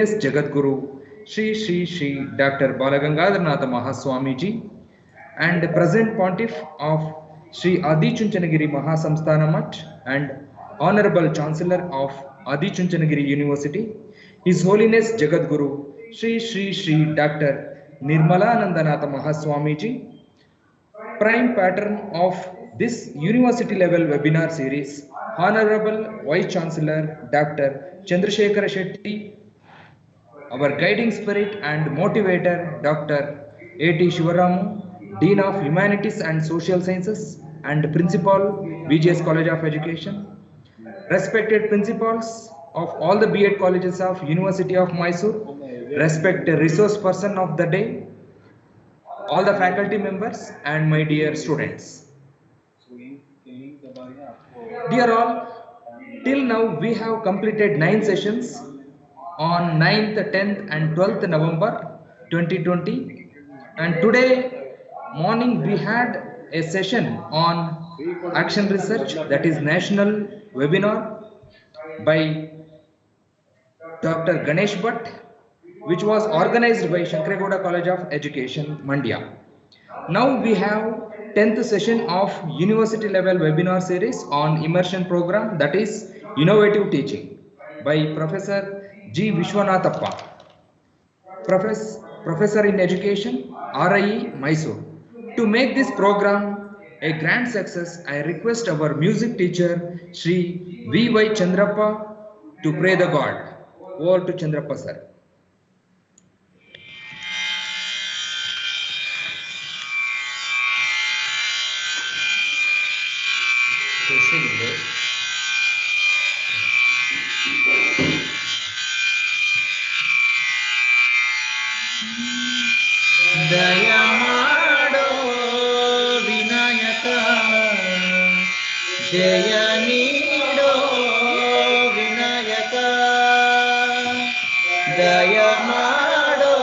Jagadguru Sri Dr. Balagangadharnatha Mahaswamiji and present pontiff of Sri Adichunchanagiri Mahasamsthana Mutt and Honorable Chancellor of Adichunchanagiri University, His Holiness Jagadguru Sri Dr. Nirmalanandanatha Mahaswamiji, prime patron of this university level webinar series, Honorable Vice Chancellor Dr. Chandrasekhara Shetty, our guiding spirit and motivator, Dr. A.T. Shivaramu, Dean of Humanities and Social Sciences and Principal, VGS College of Education, respected principals of all the B.Ed colleges of University of Mysore, respected resource person of the day, all the faculty members and my dear students. Dear all, till now we have completed 9 sessions on 9th, 10th and 12th November 2020, and today morning we had a session on action research, that is national webinar by Dr. Ganesh Bhatt, which was organized by Shankaragowda College of Education, Mandya. Now we have 10th session of university level webinar series on immersion program, that is innovative teaching by Professor G. Vishwanathappa, Professor in Education, RIE, Mysore. To make this program a grand success, I request our music teacher Sri V.Y. Chandrappa to pray the God. Over to Chandrappa sir. ದಯಾ ಮಾಡೋ ವಿನಾಯಕ, ಜಯ ನೀಡೋ ವಿನಾಯಕ, ದಯಾ ಮಾಡೋ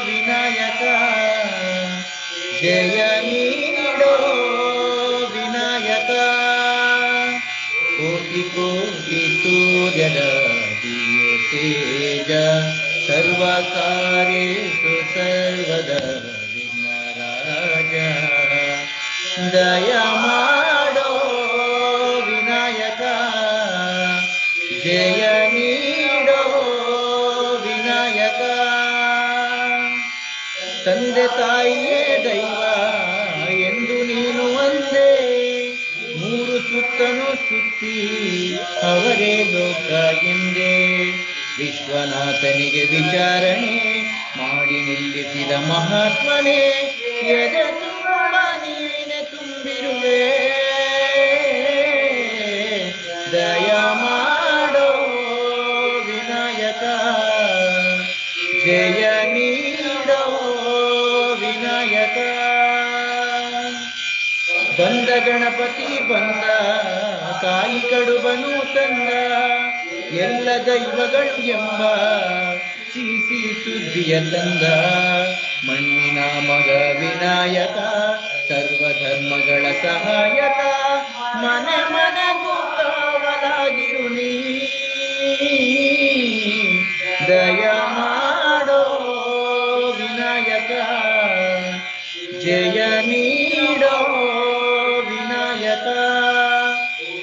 ವಿನಾಯಕ, ಜಯ ನೀಡೋ ವಿನಾಯಕ. ಕೋಟಿ ಕೋಟಿ ಸೂರ್ಯನ ದಿವ್ಯ ತೇಜ, ಸರ್ವ ಕಾರ್ಯೇಷು ಸರ್ವದಾ ವಿಘ್ನರಾಜ, ದಯಾ ಮಾಡೋ ವಿನಾಯಕ, ಜಯ ನೀಡೋ ವಿನಾಯಕ. ತಂದೆ ತಾಯಿಯೇ ದೈವ ಎಂದು ನೀನು ಒಂದೇ, ಮೂರು ಸುತ್ತನು ಸುತ್ತಿ ಅವರೇ ಲೋಕ ಎಂದೇ. ವಿಶ್ವನಾಥನಿಗೆ ವಿಚಾರಣೆ ಮಾಡಿ ನಿಲ್ಲಿಸಿದ ಮಹಾತ್ಮನೇ, ಎದೆ ತುಂಬ ನೀನೆ ತುಂಬಿರುವೆ, ದಯಾ ಮಾಡೋ ವಿನಾಯಕ, ಜಯ ನೀಡೋ ವಿನಾಯಕ. ಬಂದ ಗಣಪತಿ ಬಂದ, ಕಾಯಿ ಕಡುಬನು ತಂದ, ಎಲ್ಲ ದೈವಗಳು ಎಂಬ ಸಿಹಿ ಸುದ್ದಿಯ ತಂದ. ಮಣ್ಣಿನ ಮಗ ವಿನಾಯಕ, ಸರ್ವಧರ್ಮಗಳ ಸಹಾಯಕ, ಮನೆ ಮನೆಗೂ ಕಾವಲಾಗಿರು ನೀ, ದಯಾ ಮಾಡೋ ವಿನಾಯಕ, ಜಯ ನೀಡೋ ವಿನಾಯಕ.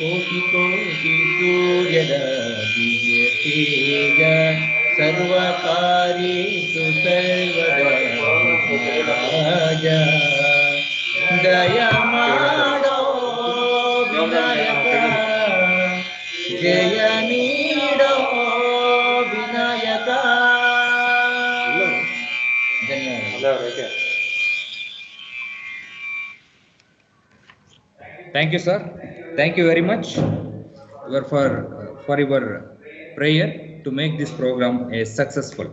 ಕೋಟಿ ಕೋಟಿ ಸೂರ್ಯದ ದಿವ್ಯ ತೇಜ, ಸರ್ವ ಕಾರ್ಯೇಷು ಸರ್ವದಾ ವಿಘ್ನರಾಜ, ದಯಾ ಮಾಡೋ ವಿನಾಯಕ, ಜಯ ನೀಡೋ ವಿನಾಯಕ. ಧನ್ಯವಾದ. Thank you, sir. Thank you very much for your prayer to make this program a successful.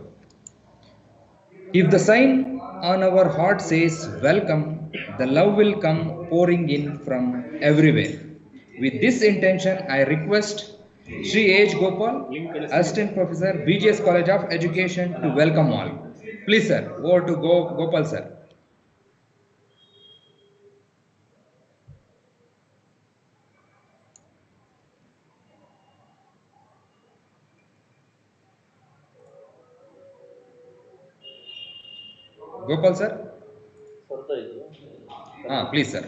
If the sign on our heart says welcome, the love will come pouring in from everywhere. With this intention, I request Sri H. Gopal, Assistant Professor, VGS College of Education, to welcome all. Please, sir, over to Gopal, sir. Gopal sir? ಬರ್ತಾ ಇದ್ದು Please sir.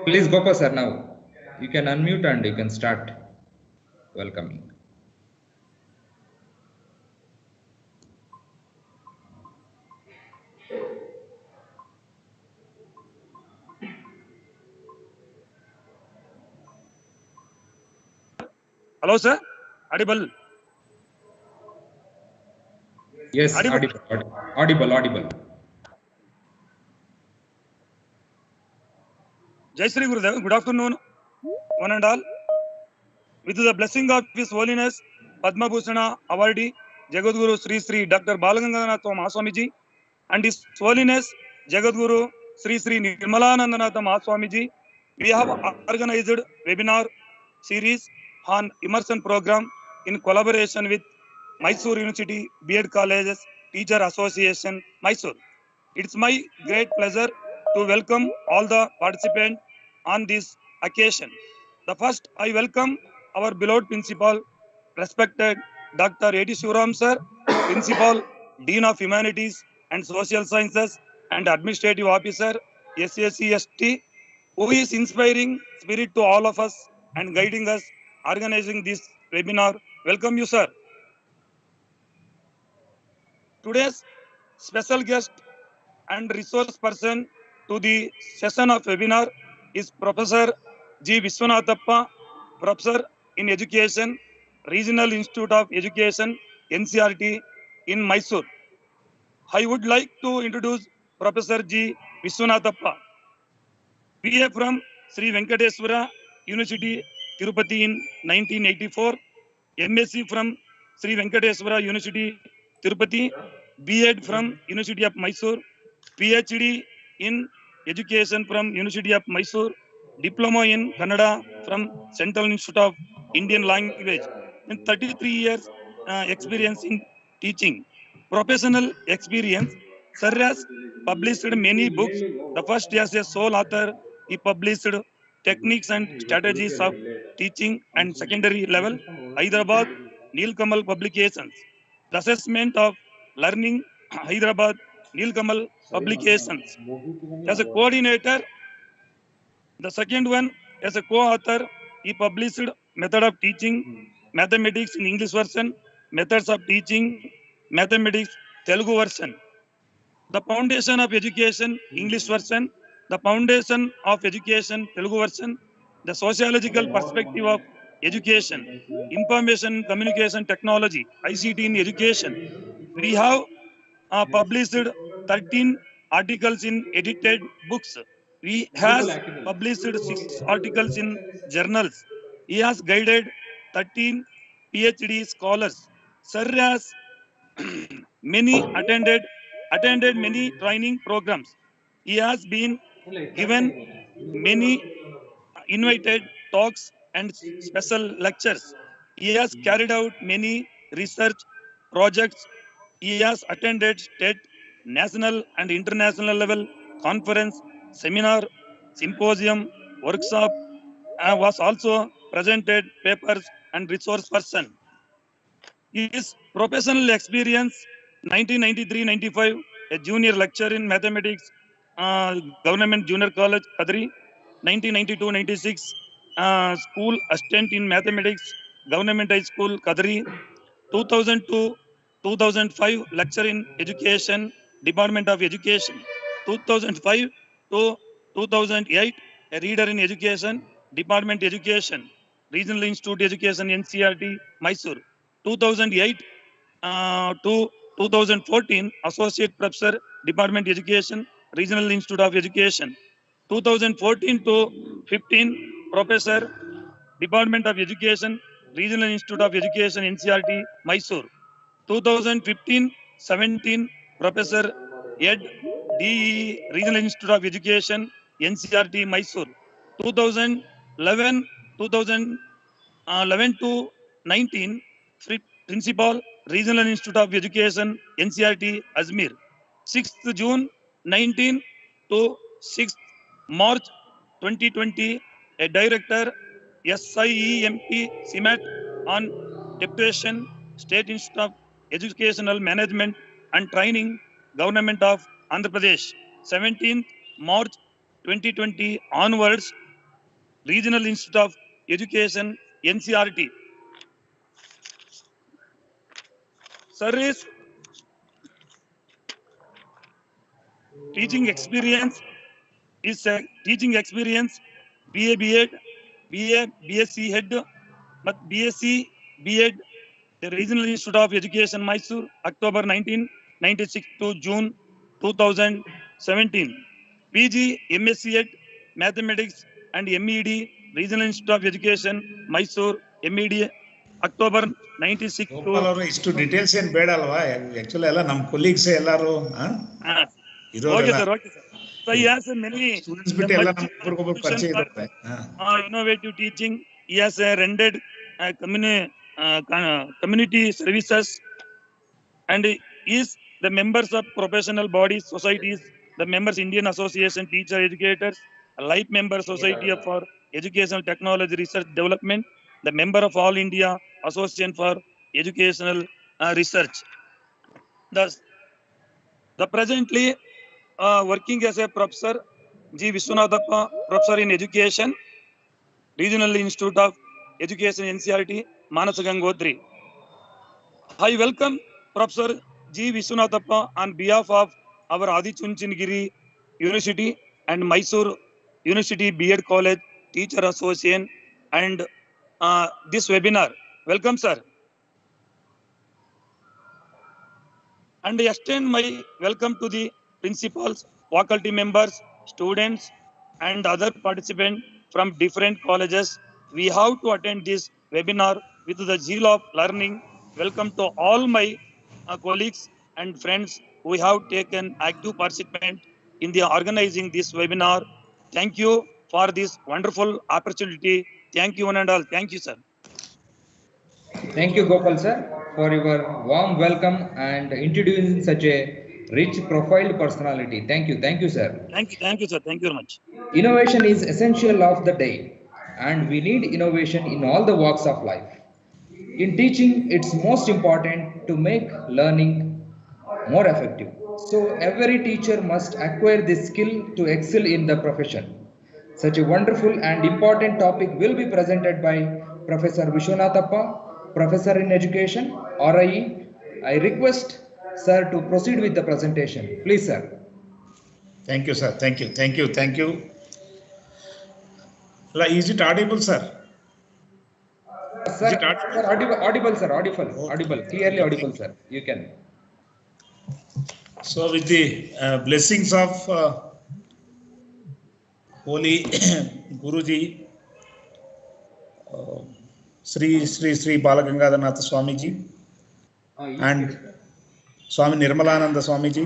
Please Gopal sir, now you can unmute and you can start welcoming. Hello, sir. Audible. Yes, Audible. audible. Jai Sri Gurudev. Good afternoon, one and all. With the blessing of His Holiness Padma Bhushana awardee Jagadguru Sri Sri Dr. Balagangadhanatha Mahaswamiji and His Holiness Jagadguru Sri Sri Nirmalanandanatha Mahaswamiji, we have organized webinar series on immersion program in collaboration with Mysore University B.Ed Colleges Teacher Association, Mysore. It's my great pleasure to welcome all the participants on this occasion. The first, I welcome our beloved principal, respected Dr. A.T. Shivaram sir, Principal, Dean of Humanities and Social Sciences and Administrative Officer, SACST, who is inspiring spirit to all of us and guiding us, organizing this webinar. Welcome you, sir. Today's special guest and resource person to the session of webinar is Professor G. VISHWANATHAPPA, Professor in Education, Regional Institute of Education, NCRT in Mysore. I would like to introduce Professor G. VISHWANATHAPPA, BA from Sri Venkateswara University, Tirupati in 1984, MSc from Sri Venkateswara University, Tirupati, B.Ed from University of Mysore, PhD in Education from University of Mysore, Diploma in Kannada from Central Institute of Indian Language, and 33 years experience in teaching. Professional experience, Sir has published many books. The first as a sole author, he published Techniques and Strategies of Teaching and Secondary Level, Hyderabad, Nilkamal Publications. The Assessment of Learning, Hyderabad, Nilkamal Publications. As a coordinator, the second one, as a co-author, he published Method of Teaching Mathematics in English version, Methods of Teaching Mathematics Telugu version. The Foundation of Education English version, the Foundation of Education Telugu version, the Sociological Perspective of Education, Information Communication Technology, ICT in Education. We have published 13 articles in edited books. He has published 6 articles in journals. He has guided 13 PhD scholars. Sir has many attended many training programs. He has been given many invited talks and special lectures. He has carried out many research projects. He has attended state, national, and international level conference, seminar, symposium, workshop, and was also presented papers and resource person. His professional experience 1993-95, a junior lecturer in mathematics, Government Junior College, Kadri. 1992-96, school assistant in mathematics, Government High School, Kadri. 2002-2005, lecturer in education, Department of Education. 2005 to 2008, a reader in education, Department Education, Regional Institute Education, NCRT, Mysore. 2008 to 2014, Associate Professor, Department Education, Regional Institute of Education. 2014 to 15, Professor, Department of Education, Regional Institute of Education, NCRT, Mysore. 2015-17, Professor Ed, DE, Regional Institute of Education, NCRT, Mysore. 11 2011 to 19 Principal, Regional Institute of Education, NCRT, Ajmer. 6th June 19 to 6th March 2020, a Director, SIEMP CIMAT on Deputation, State Institute of Educational Management and Training, Government of Andhra Pradesh. 17th March 2020 onwards, Regional Institute of Education, NCRT. Service teaching experience is a teaching experience BA B.Ed, BA BSc Head, but BSc B.Ed, the Regional Institute of Education, Mysore, October 1996 to June 2017. PG MSc Ed, Mathematics and MED, Regional Institute of Education, Mysore, MED, October 96 Gopal to ಅವರು ಇಷ್ಟು details ಏನ್ ಬೇಡ ಅಲ್ವಾ? Actually ಎಲ್ಲ ನಮ್ಮ colleagues ಎಲ್ಲಾರು okay, sir. Okay, sir. So he has many students ಬಿಟ್ಟು ಎಲ್ಲ ನಮ್ಮ ಒಬ್ಬರಿಗೊಬ್ಬರು ಪರಿಚಯ ಇರುತ್ತೆ. innovative teaching. He has rendered community services and is the members of professional bodies, societies, the members Indian Association Teacher Educators, a life member Society for Educational Technology Research Development, the member of All India Association for Educational Research. Thus, the presently working as a professor, G. Vishwanathappa, professor in education, Regional Institute of Education, NCRT, Manasa Gangotri. I welcome Professor G. Vishwanathappa on behalf of our Adi Chunchanagiri University and Mysore University B.Ed College Teacher Association and this webinar. Welcome, sir. And I extend my welcome to the principals, faculty members, students, and other participants from different colleges. We have to attend this webinar with the zeal of learning. Welcome to all my colleagues and friends who have taken active participant in the organizing this webinar. Thank you for this wonderful opportunity. Thank you one and all. Thank you, sir. Thank you, Gopal sir, for your warm welcome and introducing such a rich profiled personality. Thank you, sir. Thank you, sir. Thank you very much. Innovation is essential of the day, and we need innovation in all the walks of life. In teaching, it's most important to make learning more effective. So every teacher must acquire this skill to excel in the profession. Such a wonderful and important topic will be presented by Professor Vishwanathappa, Professor in Education, RIE. I request sir to proceed with the presentation. Please, sir. Thank you, sir. Thank you. Is it audible, sir? Sir, Is it audible? audible, sir. Audible. Okay. Audible. Clearly audible, sir. You can. So with the blessings of Holy Guruji, Sri Balagangadharnath Swamiji and Swami Nirmalananda Swamiji.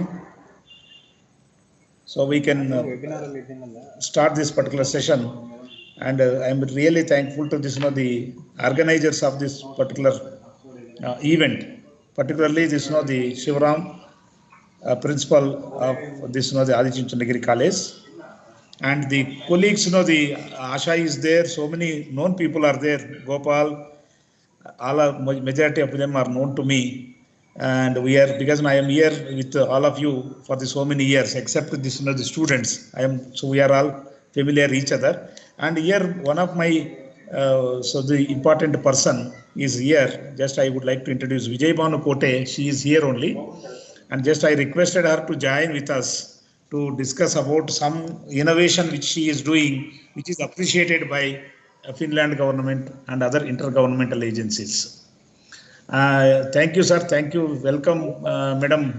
So we can start this particular session, and I am really thankful to this, the organizers of this particular event, particularly this, the Shivaram, principal of this, the Adi Chunchanagiri College, and the colleagues, the Asha is there, so many known people are there, Gopal, all majority of them are known to me, and we are, because I am here with all of you for so many years, except this, the students, so we are all familiar each other, and here one of my so the important person is here. Just I would like to introduce Vijay Banu Kote. She is here only, and just I requested her to join with us to discuss about some innovation which she is doing, which is appreciated by Finland government and other intergovernmental agencies. Thank you, sir. Thank you. Welcome, Madam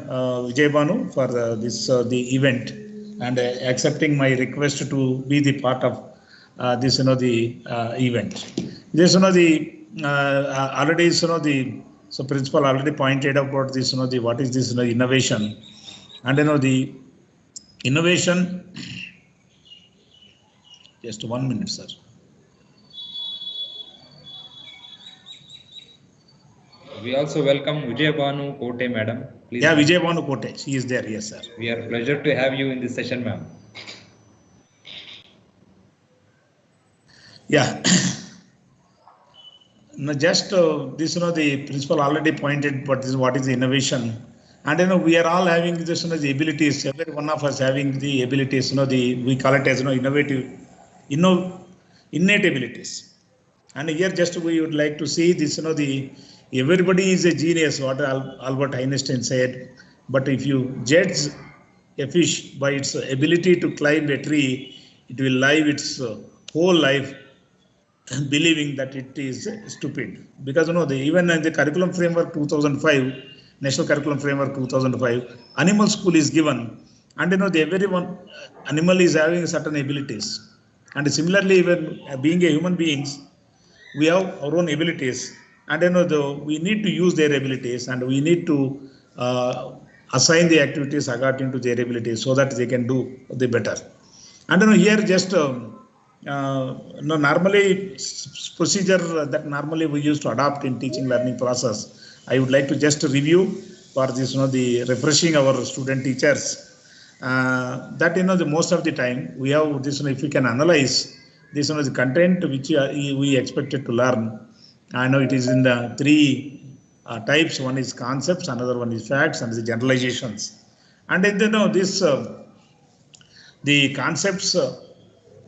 Vijay Banu, for this the event, and accepting my request to be the part of this, the event. This, the already, so principal already pointed about this, the what is this, innovation, and the innovation. Just 1 minute, sir. We also welcome Vijayabhanu Kote, madam. Please. Yeah, Vijayabhanu Kote, she is there. Yes, sir. We are pleasure to have you in this session, ma'am. Yeah. No, just this, the principal already pointed what is the innovation. And we are all having this, the abilities. Every one of us having the abilities. We call it as innovative, innate abilities. And here just we would like to see this. Everybody is a genius. What Albert Einstein said. But if you judge a fish by its ability to climb a tree, it will live its whole life believing that it is stupid. Because even in the curriculum framework 2005, national curriculum framework 2005, animal school is given, and everyone animal is having certain abilities. And similarly, even being a human beings, we have our own abilities, and we need to use their abilities, and we need to assign the activities according to their abilities so that they can do the better. And here just normally procedure that normally we used to adopt in teaching learning process, I would like to just review for this, the refreshing our student teachers, that the most of the time we have this, if we can analyze this, the content which we expected to learn. I know it is in the three types. One is concepts, another one is facts, and the generalizations. And then this the concepts,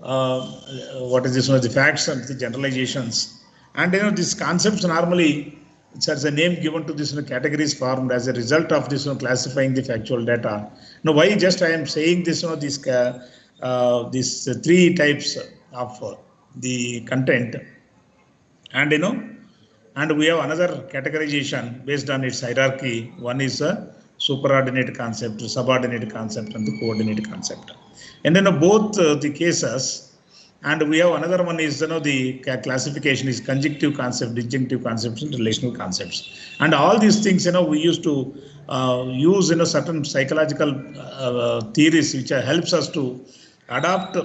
what is this, the facts and the generalizations. And these concepts normally, it has a name given to this, categories formed as a result of this, classifying the factual data. Now why just I am saying this, these three types of the content. And and we have another categorization based on its hierarchy. One is a superordinate concept, subordinate concept, and the coordinate concept. And both the cases, and we have another one is the classification is conjunctive concept, disjunctive concepts, and relational concepts. And all these things we used to use certain psychological theories which helps us to adapt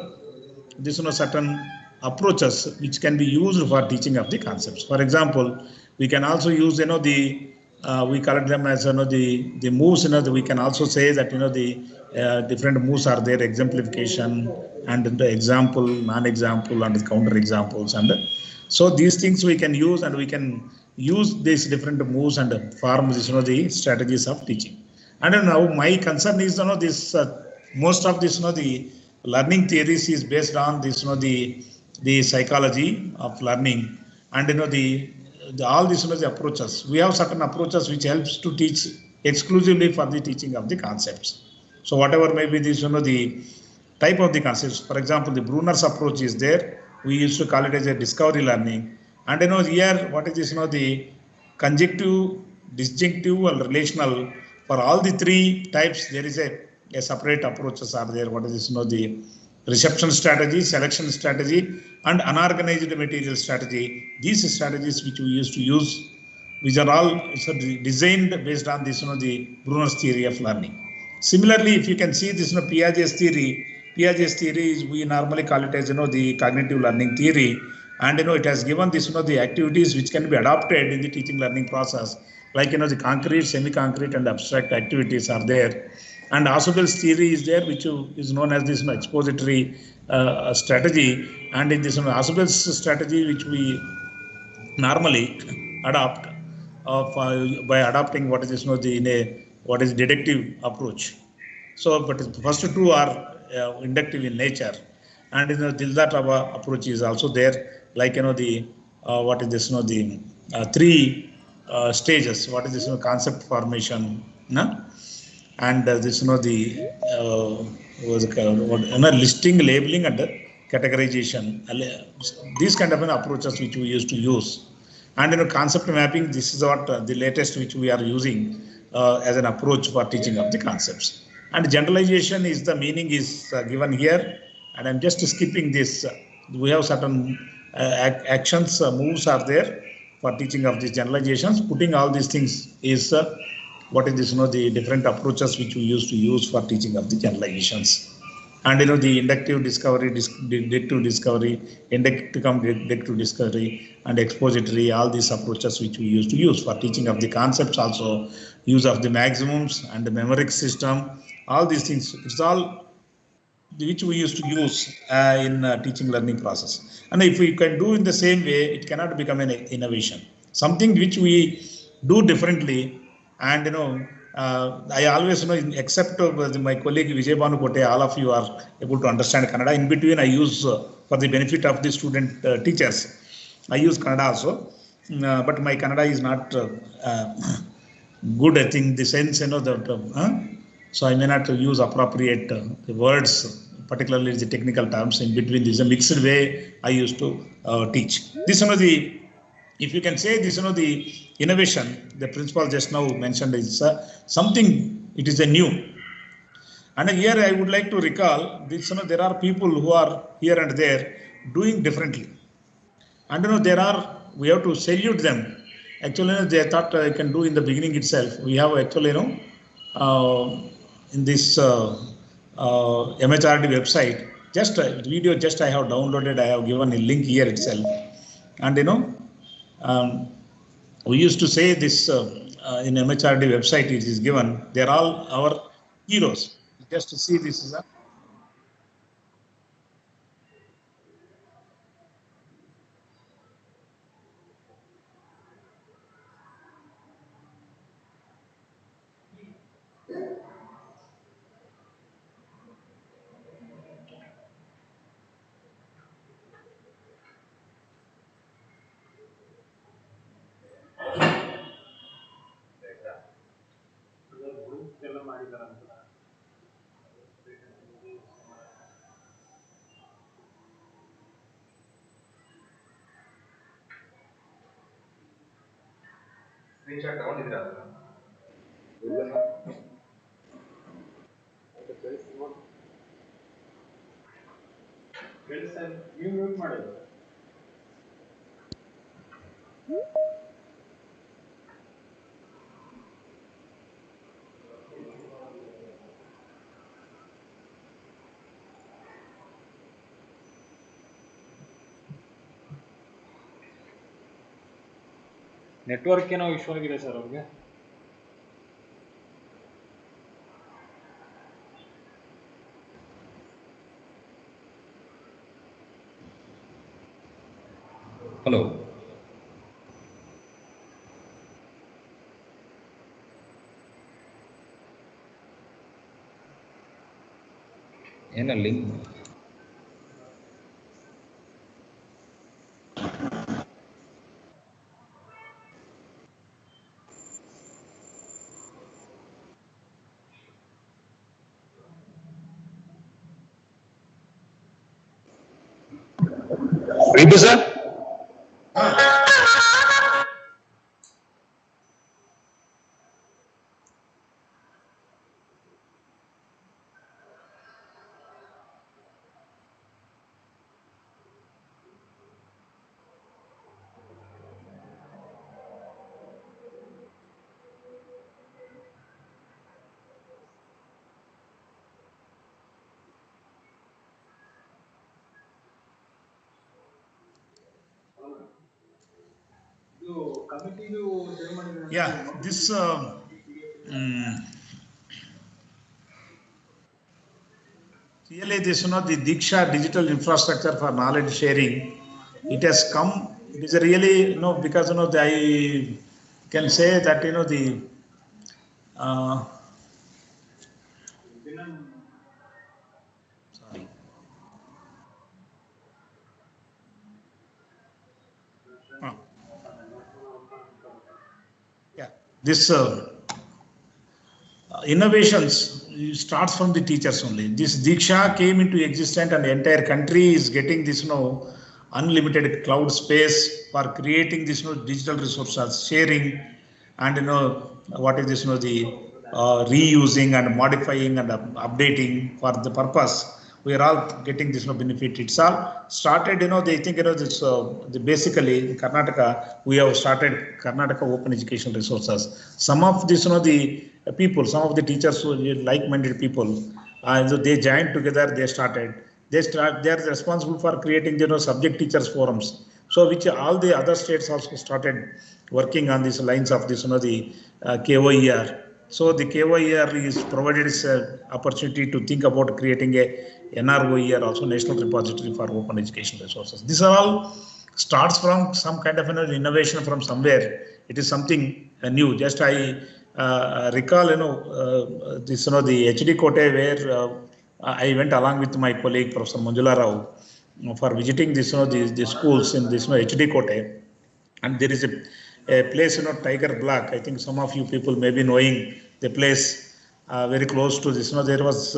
this certain approaches which can be used for teaching of the concepts. For example, we can also use we call them as the moves. We can also say that the different moves are there, exemplification and the example, non-example, and counter examples. And so these things we can use, and we can use these different moves and form this the strategies of teaching. And now my concern is this most of this the learning theories is based on this the psychology of learning, and all these the approaches. We have certain approaches which helps to teach exclusively for the teaching of the concepts. So whatever may be this the type of the concepts. For example, the Bruner's approach is there. We used to call it as a discovery learning. And here what is this the conjunctive, disjunctive, and relational. For all the three types, there is a separate approaches are there. What is this the reception strategy, selection strategy, and unorganized material strategy. These strategies which we used to use, which are all designed based on this the Bruner's theory of learning. Similarly, if you can see this Piaget's theory is, we normally call it as the cognitive learning theory, and it has given this the activities which can be adopted in the teaching learning process, like the concrete, semi-concrete, and abstract activities are there. And Asobel's theory is there, which is known as this expository strategy. And in this Asobel's strategy, which we normally adopt by adopting what is this what is deductive approach. So, but the first two are inductive in nature, and Dildatava approach is also there, like the what is this the three stages. What is this concept formation, and this the listing, labeling, and categorization. These kind of approaches which we used to use. And concept mapping, this is what the latest which we are using as an approach for teaching of the concepts. And generalization is the meaning is given here, and I'm just skipping this. We have certain actions, moves are there for teaching of these generalizations. Putting all these things is what is this the different approaches which we used to use for teaching of the generalizations. and the inductive discovery, deductive discovery, deductive discovery, and expository, all these approaches which we used to use for teaching of the concepts, also use of the maximums and the numeric system, all these things, it's all which we used to use in teaching learning process. And if we can do in the same way, it cannot become an innovation. Something which we do differently, and I always except my colleague Vijay Banu Kote, all of you are able to understand Kannada. In between, I use for the benefit of the student teachers, I use Kannada also, but my Kannada is not good. I think the sense, so I may not use appropriate the words, particularly the technical terms. In between, this is a mixed way I used to teach. This if you can say this, the innovation, the principal just now mentioned is something. It is a new. And here I would like to recall this. There are people who are here and there doing differently, and we have to salute them. Actually, they thought I can do in the beginning itself. We have actually, in this MHRD website, just a video, just I have downloaded, I have given a link here itself. And we used to say this in MHRD website, it is given, they're all our heroes. Just to see this is a screenshot ತಗೊಂಡಿದ್ದೀರಾ ನೀವು mute ಮಾಡೋದು. Network ಏನೋ issue ಆಗಿದೆ sir ಅವ್ರಿಗೆ. Hello, ಏನ link Ritu sir? Yeah, this really this the Diksha digital infrastructure for knowledge sharing, it has come. It is a really because I can say that the sorry. Yeah, this innovations starts from the teachers only. This Diksha came into existence, and the entire country is getting this unlimited cloud space for creating this digital resources sharing, and what is this the reusing and modifying and updating for the purpose. We are all getting this benefit. It's all started, they think this basically in Karnataka we have started Karnataka Open Education Resources. Some of this the people, some of the teachers who like-minded people, So they joined together, they started. They are responsible for creating, subject teachers forums. So which all the other states also started working on these lines of this, the KOER. So the KOER is provided this opportunity to think about creating a NROER, also National Repository for Open Education Resources. These are all starts from some kind of innovation from somewhere. It is something new. Just I recall, this, the HD Kote where I went along with my colleague Professor Manjula Rao for visiting this, the schools in this HD Kote, and there is a place, Tiger Block. I think some of you people may be knowing the place very close to this. There was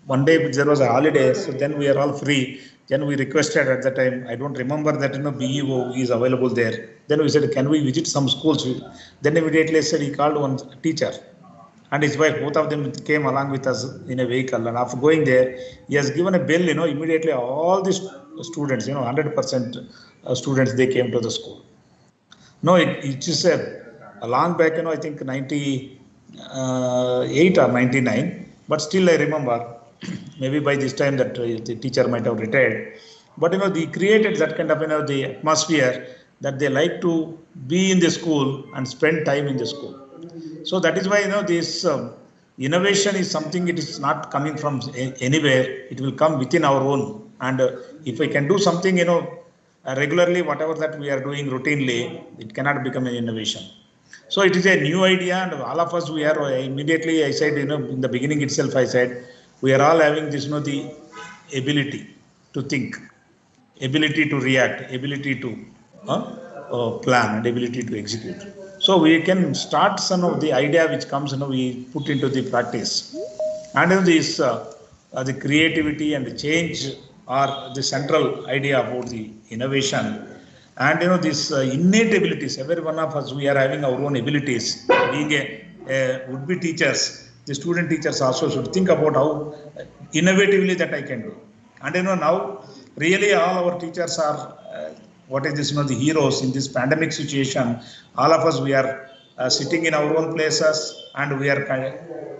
one day there was a holiday, so then we are all free. Then we requested at the time, I don't remember that BEO is available there. Then we said, can we visit some schools? Then immediately I said he called one teacher and his wife, both of them came along with us in a vehicle. And after going there, he has given a bell, immediately all these students, 100% students, they came to the school. No, it is a long back, I think 98 or 99, but still I remember, maybe by this time that the teacher might have retired. But, they created that kind of, the atmosphere that they like to be in the school and spend time in the school. So that is why, this innovation is something, it is not coming from anywhere. It will come within our own. And if we can do something, regularly, whatever that we are doing routinely, it cannot become an innovation. So it is a new idea, and all of us, we are immediately, I said, in the beginning itself, I said, we are all having this, the ability to think, ability to react, ability to plan, and ability to execute. So we can start some of the idea which comes, we put into the practice. And this, the creativity and the change are the central idea about the innovation. And this innate abilities, every one of us, we are having our own abilities. Being a would-be teachers, the student teachers also should think about how innovatively that I can do. And now really all our teachers are what is this, the heroes in this pandemic situation. All of us, we are sitting in our own places, and we are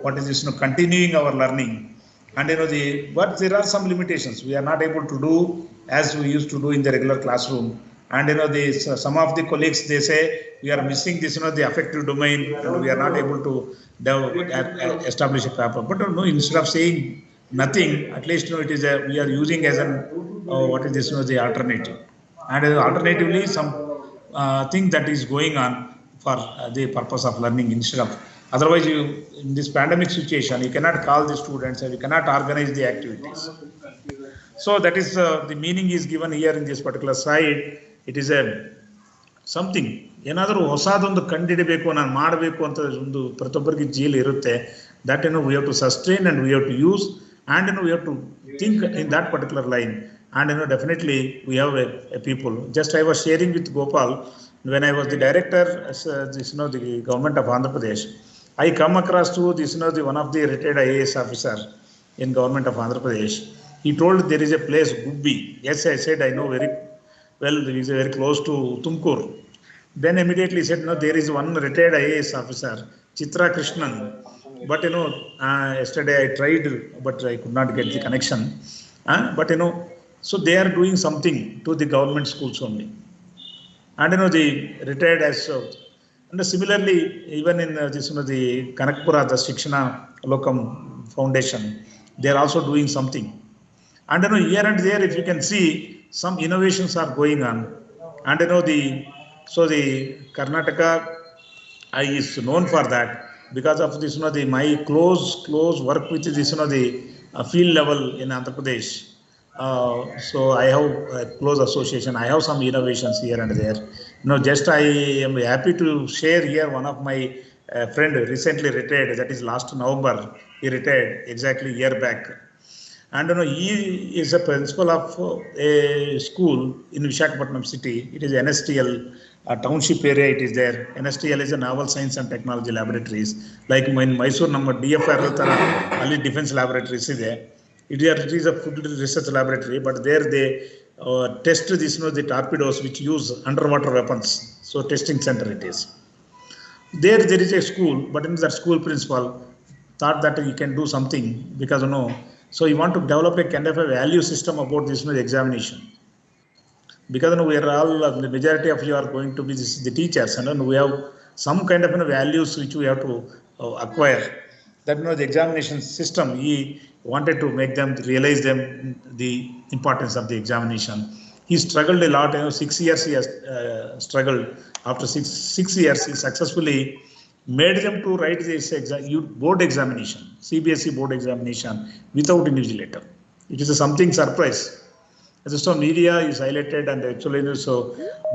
what is this, continuing our learning. And but there are some limitations. We are not able to do as we used to do in the regular classroom. And some of the colleagues, they say we are missing this, the affective domain, and we are not able to establish a paper. But instead of saying nothing, at least it is we are using as an what is this, the alternative. And alternatively, some thing that is going on for the purpose of learning instead of. Otherwise, in this pandemic situation, you cannot call the students and you cannot organize the activities. So that is the meaning is given here in this particular slide. It is a something. ಏನಾದರೂ ಹೊಸದೊಂದು ಕಂಡುಹಿಡಬೇಕು, ನಾನು ಮಾಡಬೇಕು ಅಂತ ಒಂದು ಪ್ರತಿಯೊಬ್ಬರಿಗೆ zeal ಇರುತ್ತೆ. That we have to sustain and we have to use, and we have to think in that particular line. And definitely we have a people. Just I was sharing with Gopal when I was the director, the government of Andhra Pradesh. I come across to this, the one of the retired IAS officer in government of Andhra Pradesh. He told there is a place, Gubbi. Yes, I said I know very well. It is very close to Tumkur. Then immediately he said, no, there is one retired IAS officer, Chitra Krishnan. But yesterday I tried, but I could not get the connection. But so they are doing something to the government schools only. And they retired as and similarly, even in this, the Kanakpura, the Shikshana Lokam Foundation, they are also doing something. And here and there, if you can see, some innovations are going on. And the Karnataka is known for that because of this, my close work with this, the field level in Andhra Pradesh. So I have a close association. I have some innovations here and there. Just I am happy to share here one of my friend recently retired. That is last November. He retired exactly a year back. And he is a principal of a school in Visakhapatnam city. It is NSTL township area. It is there. NSTL is a Naval Science and Technology Laboratories. Like in Mysore, number DFR, Ali Defense Laboratories is there. It is a food research laboratory, but there they test this, the torpedoes which use underwater weapons. So testing center it is. There is a school, but in that school principal, thought that he can do something because so he want to develop a kind of a value system about this the examination, because we are all the majority of you are going to be the teachers, and we have some kind of values which we have to acquire. That the examination system, he wanted to make them realize them the importance of the examination. He struggled a lot. 6 years he has struggled. After six years, he successfully made them to write this board examination, CBSE board examination, without invigilator. It is something surprise. So media is highlighted, and actually, so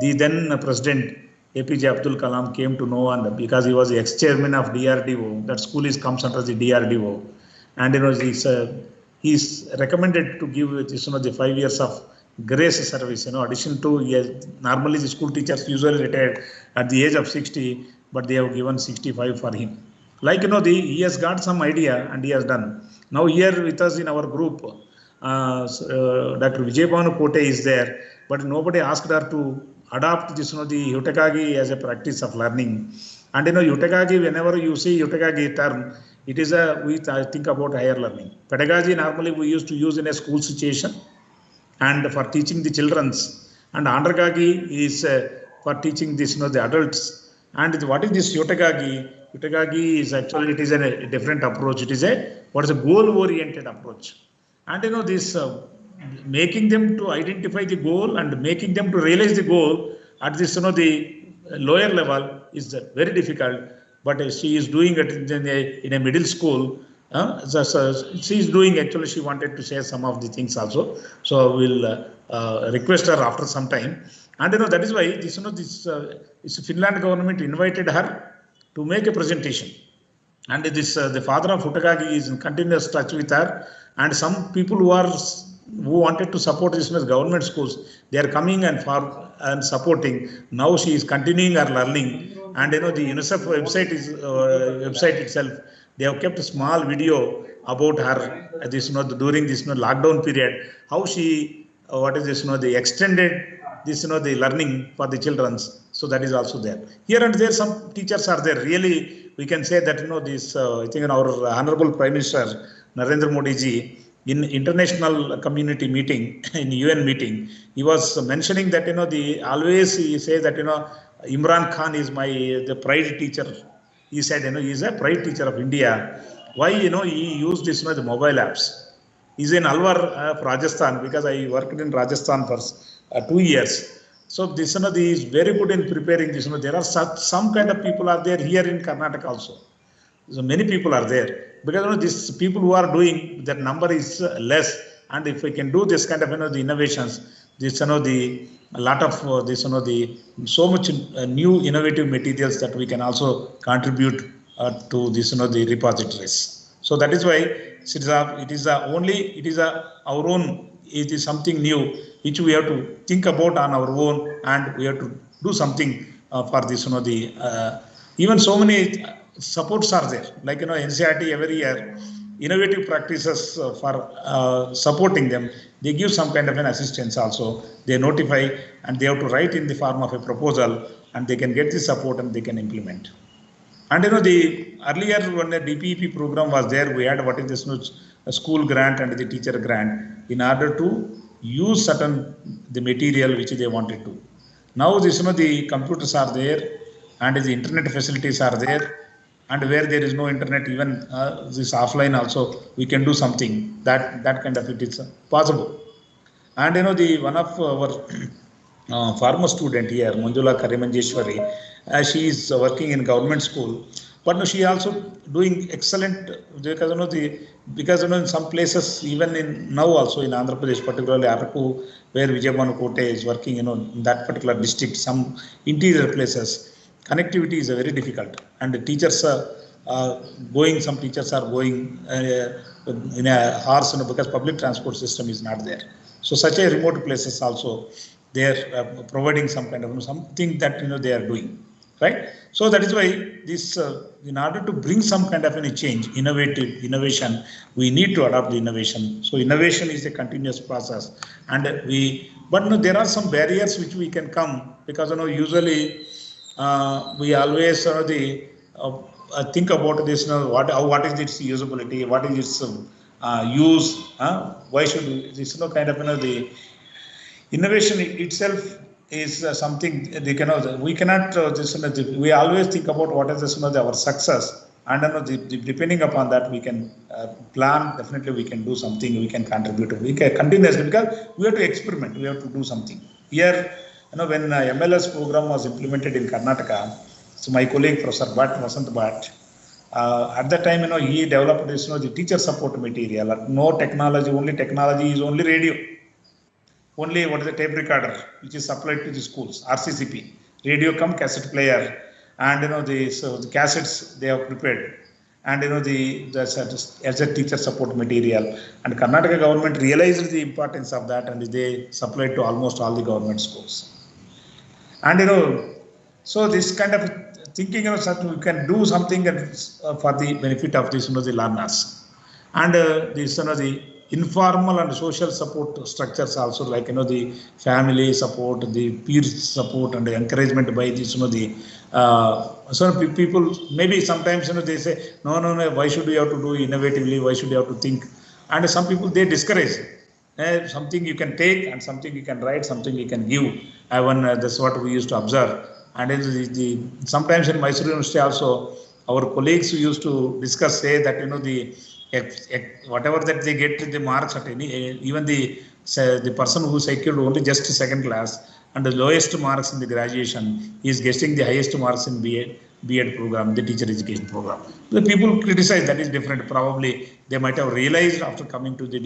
the then President APJ Abdul Kalam came to know, and because he was the ex-chairman of DRDO, that school comes under the DRDO, and he's recommended to give this, the 5 years of grace service. Addition to, normally the school teachers usually retired at the age of 60, but they have given 65 for him. Like he has got some idea and he has done. Now here with us in our group, Dr. Vijayabhanu Kote is there, but nobody asked her to adopt this, the Heutagogy as a practice of learning. And Heutagogy, whenever you see Heutagogy term, it is we think about higher learning. Pedagogy normally we used to use in a school situation and for teaching the children's, and andragogy is for teaching this, the adults. And what is this Heutagogy? Heutagogy is actually, it is a different approach. It is a goal-oriented approach. And this making them to identify the goal and making them to realize the goal at this, the lower level is very difficult. But she is doing it in a middle school. She is doing, actually, she wanted to share some of the things also. So we'll request her after some time. And that is why this Finland government invited her to make a presentation. And this the father of Heutagogy is in continuous touch with her. And some people who wanted to support this government schools, they are coming and supporting. Now she is continuing her learning. And the UNICEF website website itself, they have kept a small video about her this during this lockdown period, how she they extended this the learning for the children's. So that is also there. Here and there some teachers are there. Really, we can say that this I think our Honorable Prime Minister Narendra Modi ji, in international community meeting, in UN meeting, he was mentioning that always he says that Imran Khan is the pride teacher. He said he is a pride teacher of India. Why he used this the mobile apps. He's in Alwar, Rajasthan, because I worked in Rajasthan for 2 years. So this is very good in preparing this. There are some kind of people are there here in Karnataka also. So many people are there, because these people who are doing, that number is less. And if we can do this kind of the innovations, this the a lot of this the so much new innovative materials that we can also contribute to this the repositories. So that is why it is our own. It is something new which we have to think about on our own, and we have to do something for this even so many supports are there, like NCERT every year innovative practices for supporting them. They give some kind of an assistance also. They notify, and they have to write in the form of a proposal, and they can get the support and they can implement. And the earlier when the DPEP program was there, we had what is this school grant and the teacher grant in order to use certain the material which they wanted to. Now this the computers are there, and the internet facilities are there, and where there is no internet, even this offline also we can do something. That kind of it is possible. And the one of our former student here, Manjula Karimanjeshwari, she is working in government school, but she also doing excellent, because in some places, even in now also in Andhra Pradesh, particularly Araku, where Vijayabhanu Kote is working, in that particular district, some interior places, connectivity is very difficult, and the teachers are going. Some teachers are going in a horse, because public transport system is not there. So such a remote places also, they are providing some kind of something that they are doing, right? So that is why this in order to bring some kind of any change, innovation, we need to adopt the innovation. So innovation is a continuous process, and but there are some barriers which we can come, because usually we always think about this, what is its usability, what is its use, why should this, kind of, the innovation itself is something they cannot, we cannot, we always think about what is this, our success, and depending upon that we can plan, definitely we can do something, we can contribute, we can continuously, because we have to experiment, we have to do something here. When MLS program was implemented in Karnataka, so my colleague Professor Vasant Bhatt, at that time, he developed this, the teacher support material, no technology, only technology is only radio. Only what is the tape recorder, which is supplied to the schools, RCCP, radio come cassette player, and the cassettes they have prepared, and as a teacher support material. And Karnataka government realized the importance of that, and they supplied to almost all the government schools. And so this kind of thinking, we can do something for the benefit of this, the learners, and this, the informal and social support structures also, like the family support, the peer support, and the encouragement by this, so people maybe sometimes they say no, why should we have to do innovatively, why should you have to think, and some people they discourage. Something you can take and something you can write, something you can give. That's what we used to observe. And sometimes in Mysore University also, our colleagues used to discuss, say that whatever that they get the marks at even the person who secured only just second class and the lowest marks in the graduation is getting the highest marks in B.Ed program, the teacher education program. The people criticize, that is different. Probably they might have realized after coming to the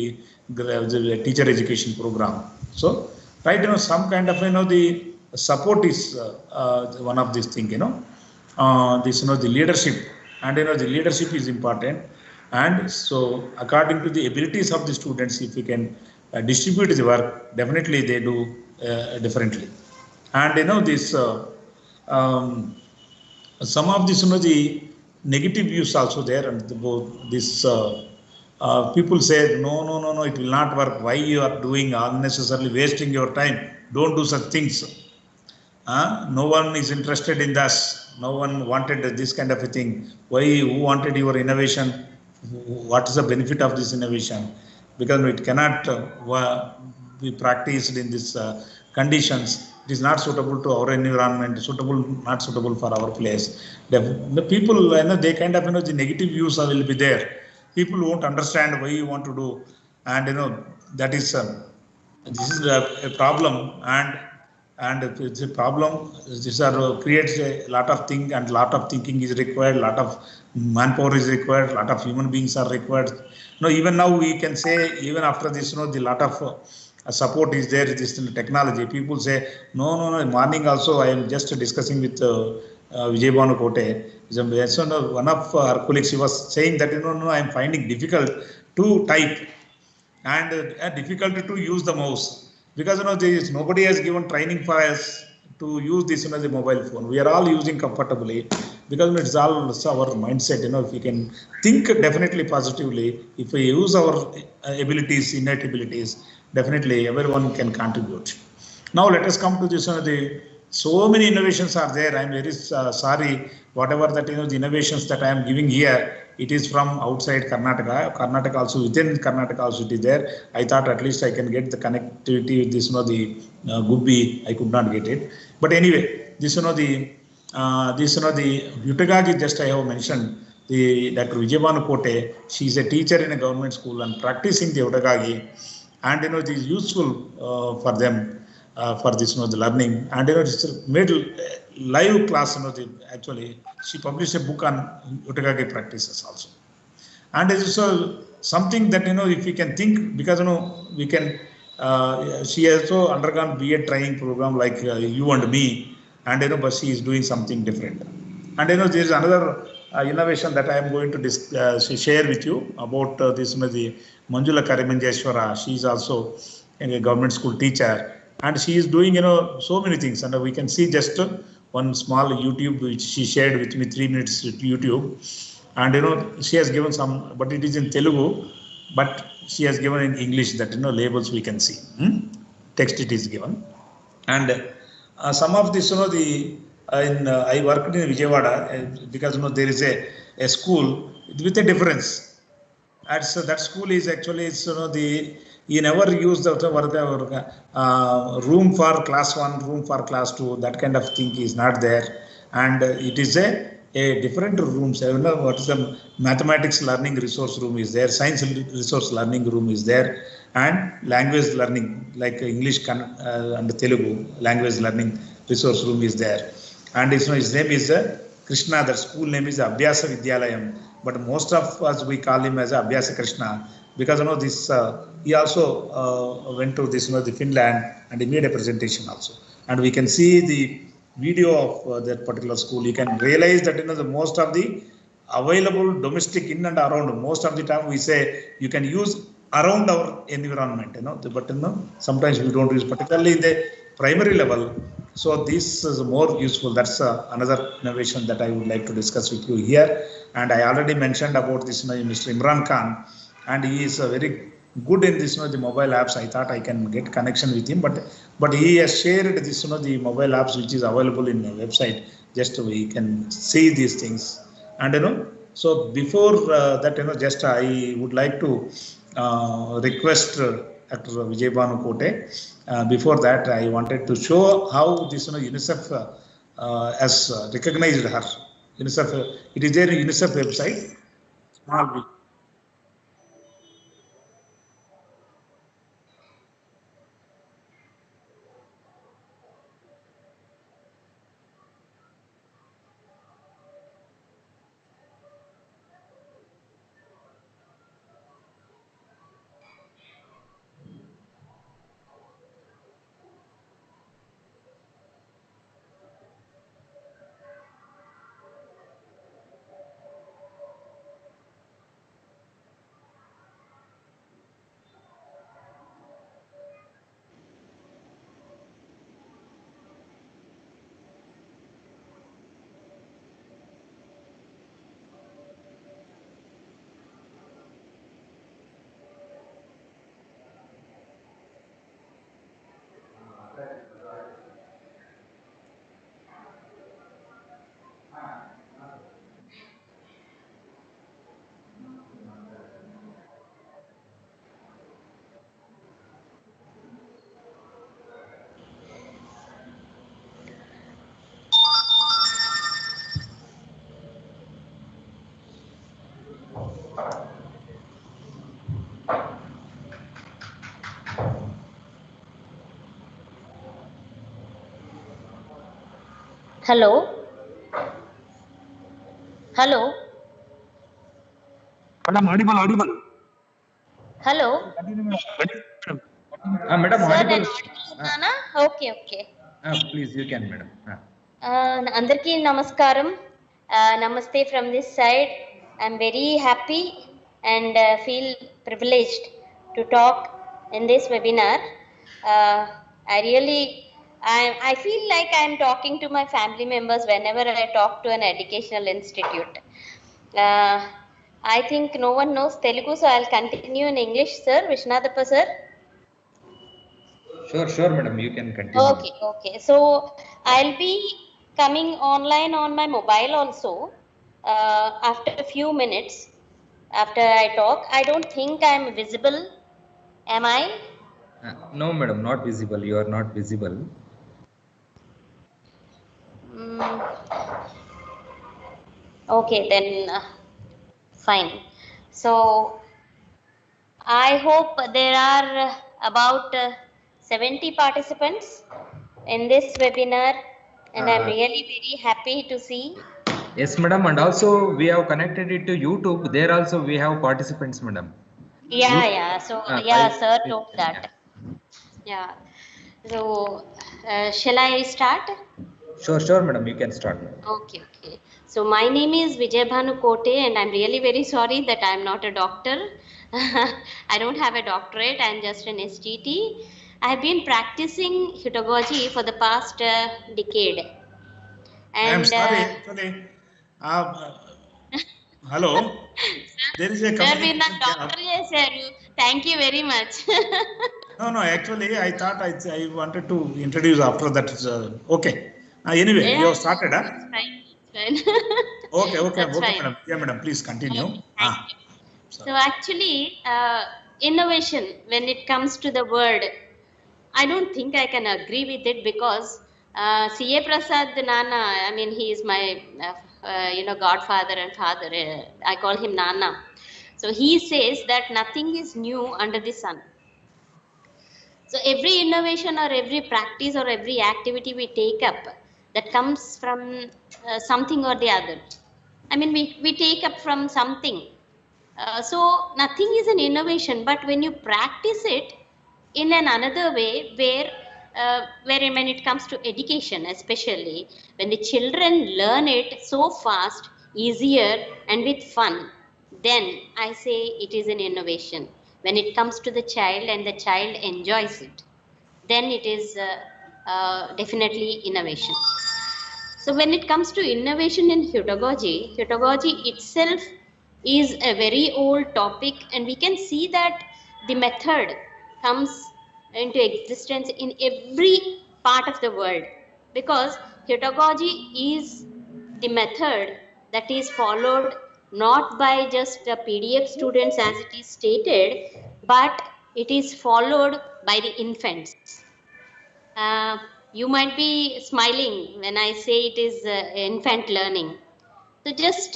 teacher education program. So, right, some kind of, the support is one of these things, this, the leadership, and, the leadership is important. And so, according to the abilities of the students, if we can distribute the work, definitely they do differently. And, this, some of this, the negative views also there, and this people say, no, it will not work. Why you are doing unnecessarily wasting your time? Don't do such things. No one is interested in this. No one wanted this kind of a thing. Who wanted your innovation? What is the benefit of this innovation? Because it cannot be practiced in these conditions. It is not suitable to our environment, not suitable for our place. The people, they kind of, the negative views will be there. People won't understand why you want to do, and that is this is a problem, and it's a problem. This creates a lot of things, and lot of thinking is required, lot of manpower is required, lot of human beings are required. Even now we can say, even after this, the lot of support is there, this technology. People say, no, morning also I am just discussing with Vijay Bhanu Kote. So one of our colleagues, he was saying that, I am finding difficult to type and difficult to use the mouse, because nobody has given training for us to use this, the mobile phone. We are all using comfortably, because it's all our mindset. If we can think definitely positively, if we use our abilities, innate abilities, definitely everyone can contribute. Now let us come to this. So many innovations are there. I am very sorry, whatever that, the innovations that I am giving here, it is from outside Karnataka. Karnataka also, within Karnataka also it is there. I thought at least I can get the connectivity with this, the Gubbi, I could not get it. But anyway, this, the Heutagogy, just I have mentioned, the Dr. Vijay Bhanu Kote, she is a teacher in a government school and practicing the Heutagogy, and it is useful for them. For this, the learning, and it's made live class. Actually, she published a book on Heutagogy practices also, and it's something that if we can think, because we can. She has also undergone B.Ed training program like you and me, and but she is doing something different. And there is another innovation that I am going to share with you about this. The Manjula Karimanjeshwara, she is also a government school teacher. And she is doing, so many things. And we can see just one small YouTube, which she shared with me, 3 minutes YouTube. And, she has given some, but it is in Telugu, but she has given in English that, labels we can see. Text it is given. And some of this, I worked in Vijayawada because there is a school with a difference. And so that school is actually you never use the room for class 1, room for class 2, that kind of thing is not there, and it is a different rooms. I don't know what is the mathematics learning resource room is there, science resource learning room is there, and language learning like English and Telugu language learning resource room is there, and his name is Krishna. The school name is Abhyasa Vidyalayam, but most of us we call him as Abhyasa Krishna because this he also went to this the Finland and he made a presentation also, and we can see the video of that particular school. You can realize that the most of the available domestic in and around, most of the time we say you can use around our environment, but sometimes we don't use, particularly in the primary level. So this is more useful. That's another innovation that I would like to discuss with you here. And I already mentioned about this, Mr. Imran Khan, and he is very good in this, the mobile apps. I thought I can get connection with him, but he has shared this, the mobile apps which is available in the website. Just we can see these things, and so before that, just I would like to request Dr. Vijay Bhanu Kote. Before that, I wanted to show how this UNICEF has recognized her. UNICEF, it is there in UNICEF website. Small. Hello. Hello. Madam, audible. Hello. Madam, Sir, audible. నేను audible ఉన్నానా? Okay. Please, you can, madam. అందరికీ నమస్కారం. Namaste from this side. I'm very happy and feel privileged to talk in this webinar. I feel like I'm talking to my family members whenever I talk to an educational institute. I think no one knows Telugu, so I'll continue in English, sir. Vishwanathappa, sir. Sure, madam. You can continue. Okay. So I'll be coming online on my mobile also after a few minutes after I talk. I don't think I'm visible. Am I? No, madam, not visible. You are not visible. Okay, then fine. So I hope there are about 70 participants in this webinar, and I'm really very happy to see. Yes, madam, and also we have connected it to YouTube. There also we have participants, madam. Yeah. So sir told that. Yeah. So shall I start? Sure, madam. You can start. Okay. So my name is Vijay Bhanu Kote, and I'm really very sorry that I'm not a doctor. I don't have a doctorate. I'm just an STT. I've been practicing Heutagogy for the past decade. And I'm sorry, actually. Hello. There is a communication gap. Thank you very much. No. Actually, I thought I wanted to introduce after that. Okay. Anyway, you Yeah, have started, huh? it's fine. It's fine. Okay, That's fine. madam. Yeah, madam, please continue. Okay, thank you. So actually, innovation, when it comes to the word, I don't think I can agree with it because C.A. Prasad Nana, I mean, he is my, godfather and father. I call him Nana. So he says that nothing is new under the sun. So every innovation or every practice or every activity we take up that comes from something or the other. I mean, we take up from something. So nothing is an innovation, but when you practice it in an another way, where when it comes to education, especially when the children learn it so fast, easier, and with fun, then I say it is an innovation. When it comes to the child and the child enjoys it, then it is definitely innovation. So when it comes to innovation in heutagogy, heutagogy itself is a very old topic, and we can see that the method comes into existence in every part of the world, because heutagogy is the method that is followed not by just the PDF students as it is stated, but it is followed by the infants. Uh, you might be smiling when I say it is infant learning. So just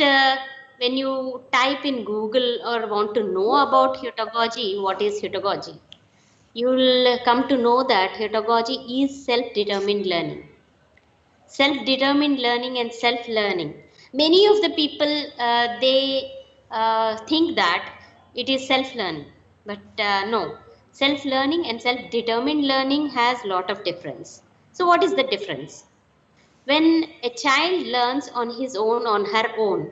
when you type in Google or want to know about heutagogy, what is heutagogy? You will come to know that heutagogy is self-determined learning. Self-determined learning and self-learning. Many of the people they think that it is self-learning, but no. Self-learning and self-determined learning has lot of difference. So what is the difference? When a child learns on his own, on her own,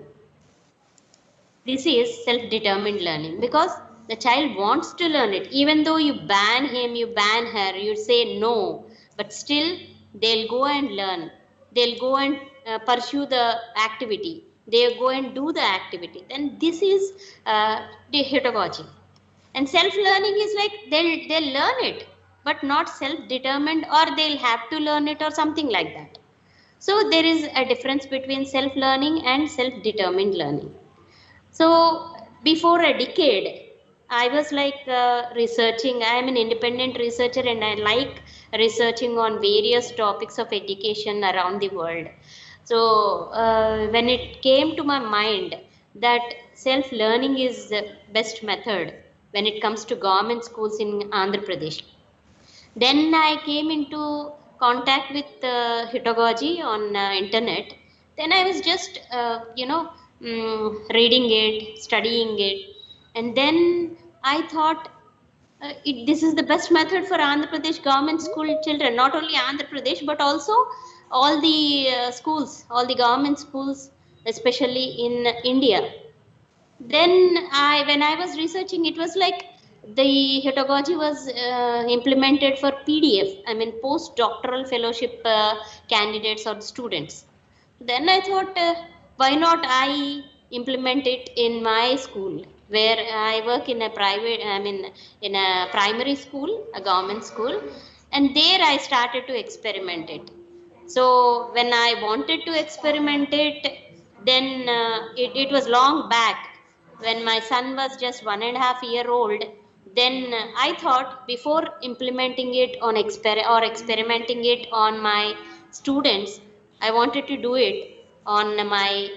this is self-determined learning because the child wants to learn it. Even though you ban him, you ban her, you say no, but still they'll go and learn. They'll go and pursue the activity. They'll go and do the activity. Then this is the pedagogy. And self-learning is like they'll learn it, but not self-determined, or they'll have to learn it or something like that. So there is a difference between self-learning and self-determined learning. So before a decade, I was like researching. I am an independent researcher and I like researching on various topics of education around the world. So when it came to my mind that self-learning is the best method when it comes to government schools in Andhra Pradesh, then I came into contact with Heutagogy on internet. Then I was just, reading it, studying it. And then I thought this is the best method for Andhra Pradesh government school children, not only Andhra Pradesh, but also all the schools, all the government schools, especially in India. Then when I was researching, it was like the pedagogy was implemented for PDF, I mean postdoctoral fellowship candidates or students. Then I thought, why not I implement it in my school, where I work in a private, I mean in a primary school, a government school, and there I started to experiment it. So when I wanted to experiment it, then it was long back when my son was just 1.5 year old. Then I thought before implementing it on experimenting it on my students, I wanted to do it on my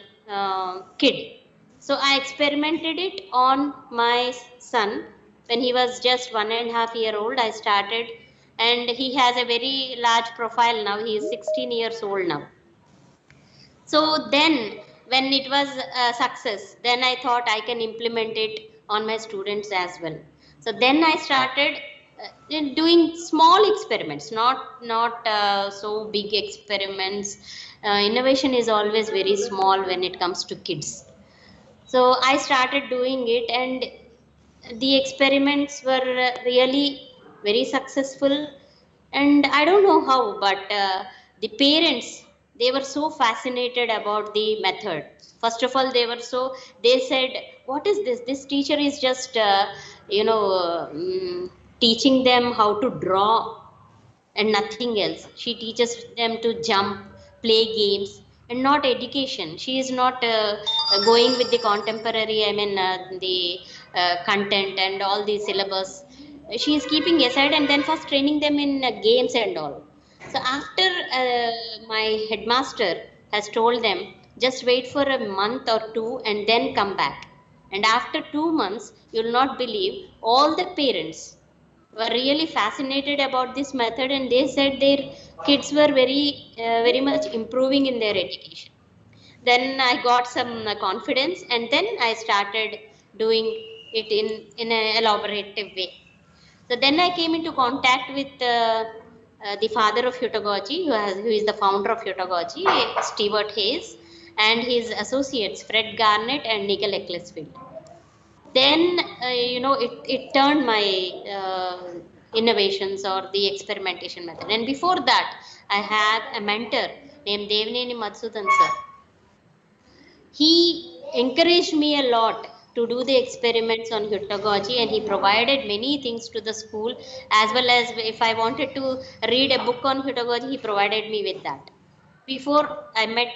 kid. So I experimented it on my son when he was just 1.5 year old. I started, and he has a very large profile now. He is 16 years old now. So then when it was a success, then I thought I can implement it on my students as well. So then I started doing small experiments, not so big experiments. Innovation is always very small when it comes to kids. So I started doing it, and the experiments were really very successful. And I don't know how, but the parents, they were so fascinated about the method. First of all, they said, what is this teacher is just teaching them how to draw and nothing else. She teaches them to jump, play games, and not education. She is not going with the contemporary, the content and all the syllabus. She is keeping aside and then first training them in games and all. So after my headmaster has told them, just wait for a month or two and then come back. And after 2 months, you'll not believe, all the parents were really fascinated about this method, and they said their kids were very much improving in their education. Then I got some confidence, and then I started doing it in an elaborative way. So then I came into contact with the father of Heutagogy, who is the founder of Heutagogy, Stewart Hayes, and his associates Fred Garnett and Nigel Ecclesfield. Then it turned my innovations or the experimentation method. And before that, I had a mentor named Devaneni Madhusudan sir. He encouraged me a lot to do the experiments on Heutagogy, and he provided many things to the school, as well as if I wanted to read a book on Heutagogy, he provided me with that. Before I met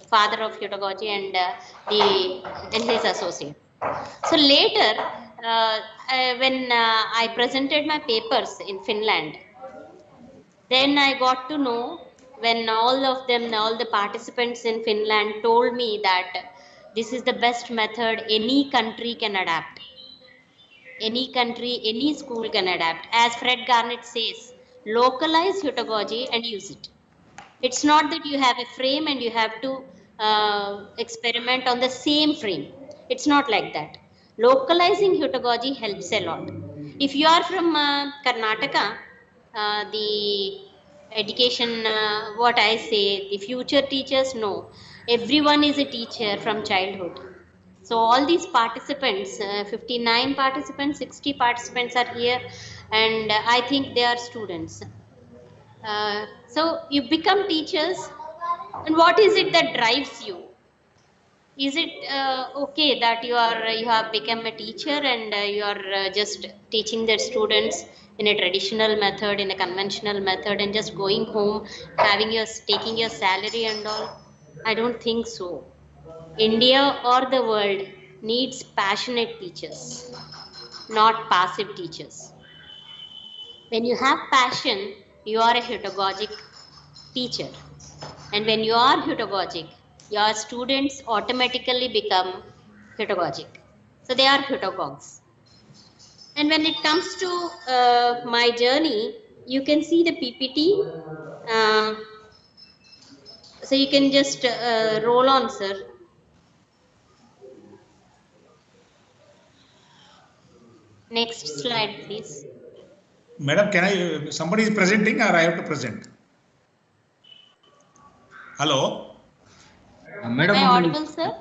father of Heutagogy and his associate. So later, when I presented my papers in Finland, then I got to know, when all of them, all the participants in Finland told me that this is the best method any country can adapt. Any country, any school can adapt. As Fred Garnett says, localize Heutagogy and use it. It's not that you have a frame and you have to experiment on the same frame. It's not like that. Localizing Heutagogy helps a lot. If you are from Karnataka, the education, what I say, the future teachers know. Everyone is a teacher from childhood. So all these participants, 59 participants, 60 participants are here, and I think they are students. So you become teachers, and what is it that drives you? Is it okay that you have become a teacher and you are just teaching the students in a traditional method, in a conventional method, and just going home, taking your salary and all? I don't think so. India or the world needs passionate teachers, not passive teachers. When you have passion, you are a heutagogic teacher. And when you are heutagogic, your students automatically become heutagogic. So they are heutagogs. And when it comes to my journey, you can see the PPT. So you can just roll on, sir. Next slide, please. Madam, somebody is presenting or I have to present? Hello? Madam, Am I audible, sir?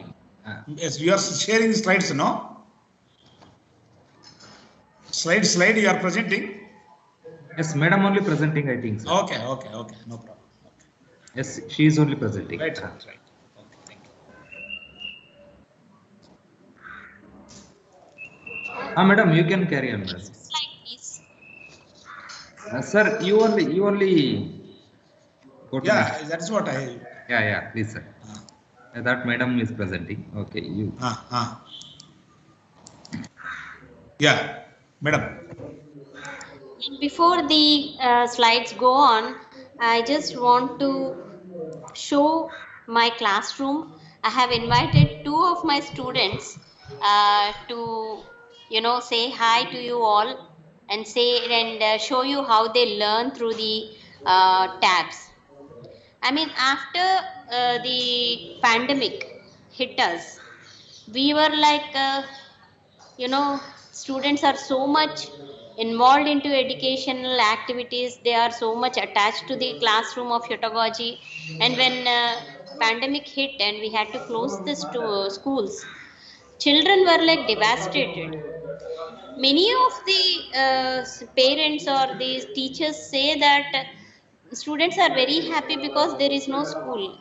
Yes, you are sharing slides, no? Slide, you are presenting? Yes, madam only presenting, I think. Sir. Okay, no problem. Okay. Yes, she is only presenting. Right. Okay, thank you. Madam, you can carry on. Next slide, please. Sir, you only go to next. That's what I... Yeah, please, sir. That madam is presenting. Okay, you. Yeah, madam. Before the slides go on, I just want to show my classroom. I have invited 2 of my students to say hi to you all and show you how they learn through the tabs. I mean, after the pandemic hit us, we were like students are so much involved into educational activities. They are so much attached to the classroom of Heutagogy. And when pandemic hit and we had to close the schools, children were like devastated. Many of the parents or the teachers say that students are very happy because there is no school.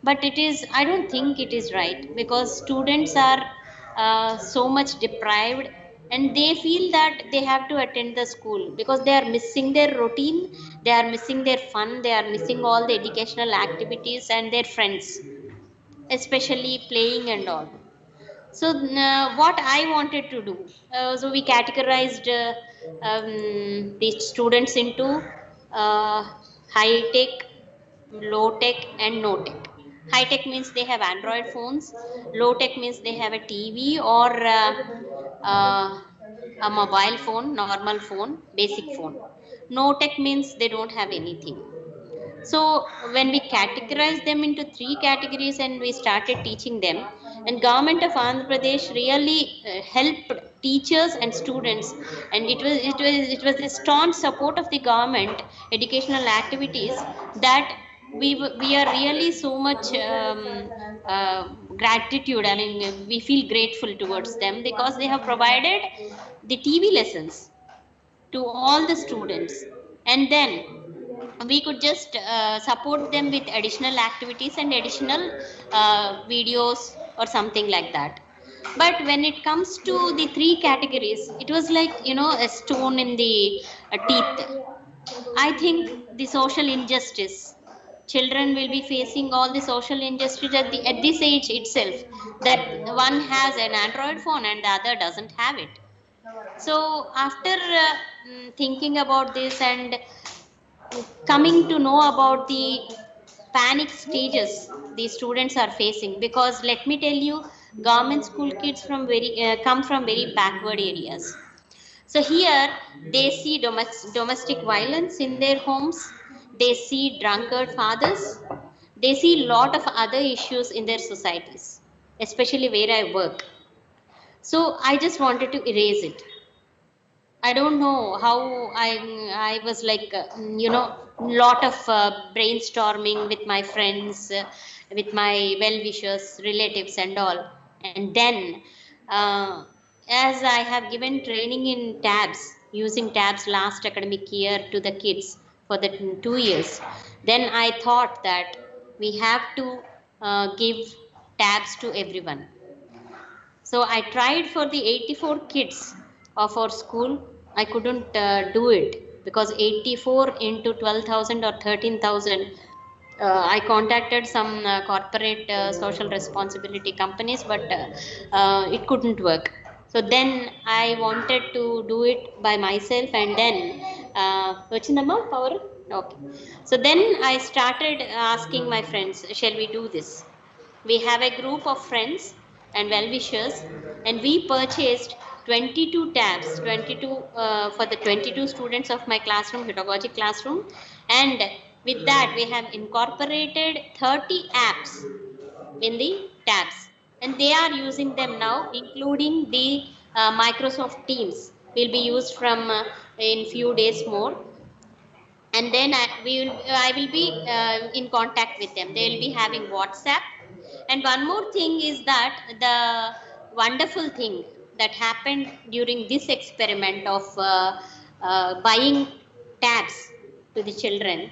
But I don't think it is right, because students are so much deprived and they feel that they have to attend the school because they are missing their routine, they are missing their fun, they are missing all the educational activities and their friends, especially playing and all. So what I wanted to do, so we categorized the students into high tech, low tech and no tech. High tech means they have Android phones, low tech means they have a TV or uh, a mobile phone, normal phone, basic phone. No tech means they don't have anything. So when we categorized them into three categories and we started teaching them, and government of Andhra Pradesh really helped teachers and students, and it was the staunch support of the government educational activities that we are really so much gratitude. I mean, we feel grateful towards them because they have provided the TV lessons to all the students, and then we could just support them with additional activities and additional videos or something like that. But when it comes to the three categories, it was like, a stone in the teeth. I think the social injustice, children will be facing all the social injustice at this age itself, that one has an Android phone and the other doesn't have it. So after thinking about this and coming to know about the panic stages the students are facing, because let me tell you, government school kids from very come from very backward areas. So here they see domestic violence in their homes, they see drunkard fathers, they see lot of other issues in their societies, especially where I work. So I just wanted to erase it. I don't know how I was like, lot of brainstorming with my friends, with my well wishers, relatives, and all. And then, uh, as I have given training in tabs, using tabs last academic year to the kids for the 2 years, then I thought that we have to give tabs to everyone. So I tried for the 84 kids of our school. I couldn't do it because 84 into 12,000 or 13,000. I contacted some corporate social responsibility companies, but it couldn't work. So then I wanted to do it by myself, and then Vachinamma, power. Okay. So then I started asking my friends, shall we do this? We have a group of friends and well-wishers, and we purchased 22 tabs, 22 for the 22 students of my classroom, Heutagogy classroom, and with that we have incorporated 30 apps in the tabs, and they are using them now, including the Microsoft Teams will be used from in few days more. And then I will be in contact with them. They will be having WhatsApp. And one more thing is that the wonderful thing that happened during this experiment of buying tabs to the children,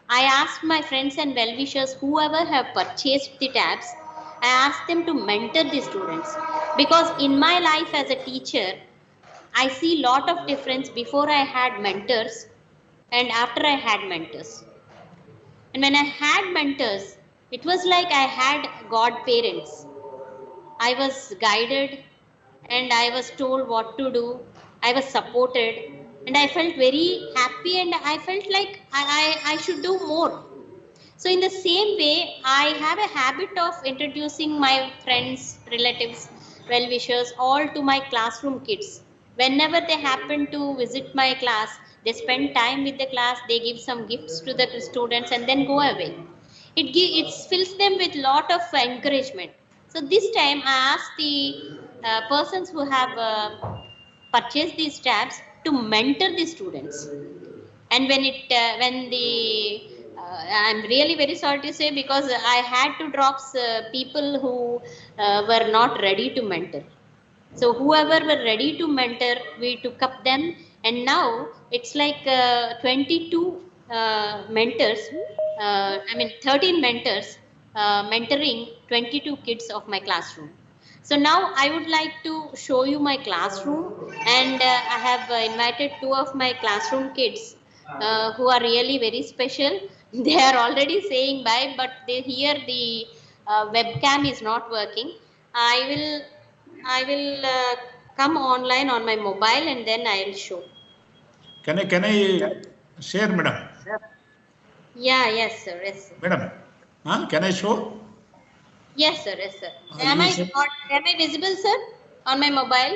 I asked my friends and well-wishers, whoever have purchased the tabs, I asked them to mentor the students, because in my life as a teacher, I see lot of difference before I had mentors and after I had mentors. And when I had mentors, it was like I had God parents. I was guided and I was told what to do. I was supported and I felt very happy, and I felt like I should do more. So, in the same way, I have a habit of introducing my friends, relatives, well wishers, all to my classroom kids. Whenever they happen to visit my class, they spend time with the class, they give some gifts to the students, and then go away. It fills them with lot of encouragement. So, this time I asked the persons who have purchased these tabs to mentor the students. And when the I'm really very sorry to say, because I had to drop people who were not ready to mentor. So whoever were ready to mentor, we took up them, and now it's like 22 mentors, I mean 13 mentors mentoring 22 kids of my classroom. So now I would like to show you my classroom, and I have invited two of my classroom kids who are really very special. They are already saying bye, but they hear the webcam is not working. I will come online on my mobile and then I will show. Can I share, madam? Yeah, yes, sir. Yes, sir. Madam, can I show? Yes, sir. Yes, sir. You Am said- I visible, sir, on my mobile?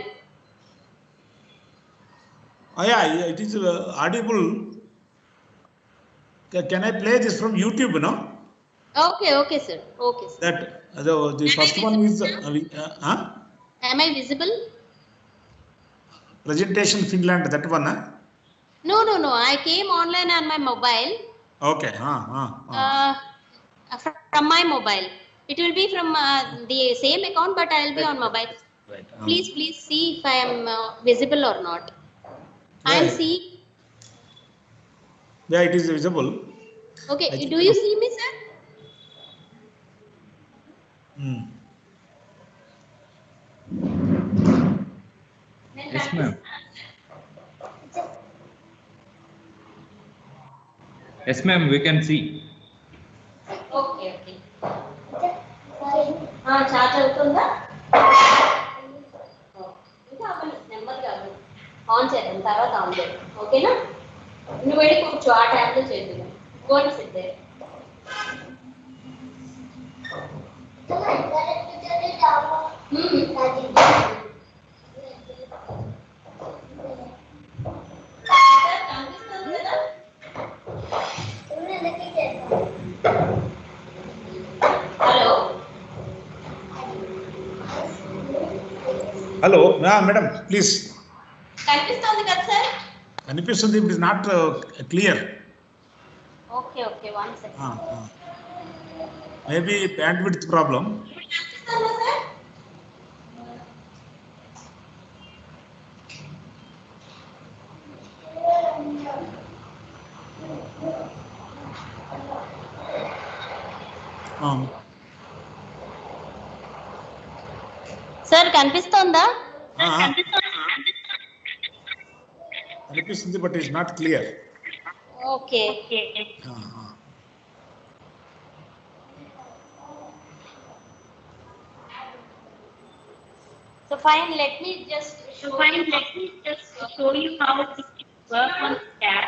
Yeah, it is audible. Can I play this from YouTube? No, Okay, okay, sir. Okay, sir. that the first one is Am I visible? presentation Finland. That one. No, no, no. I came online on my mobile. Okay. From my mobile. It will be from the same account, but I will be on mobile. Right. Please see if I am visible or not. I am Yeah. seeing. Yeah, it is visible. Okay. Do you see me, sir? Yes, ma'am. Yes, ma'am, we can see. Okay, okay. Charge అవుతుందా? ఇంకా అవ్వలేదు, నెమ్మదిగా అవ్వలేదు. On చేద్దాం, తర్వాత on చేద్దాం. ఓకేనా? నువ్వు వెళ్ళి కూర్చో, ఆ ట్యాబ్లో చేద్దాం. Go and sit there. Hello Hello, madam, please. కనిపిస్తోంది కదా sir? Kanipistundi, it is not clear. Okay okay, 1 second. Maybe bandwidth problem. కనిపిస్తోందా సార్? సార్ కనిపిస్తోందా? Kanipistundi, but it is not clear. Okay. So fine, let me just show you how it works on tab.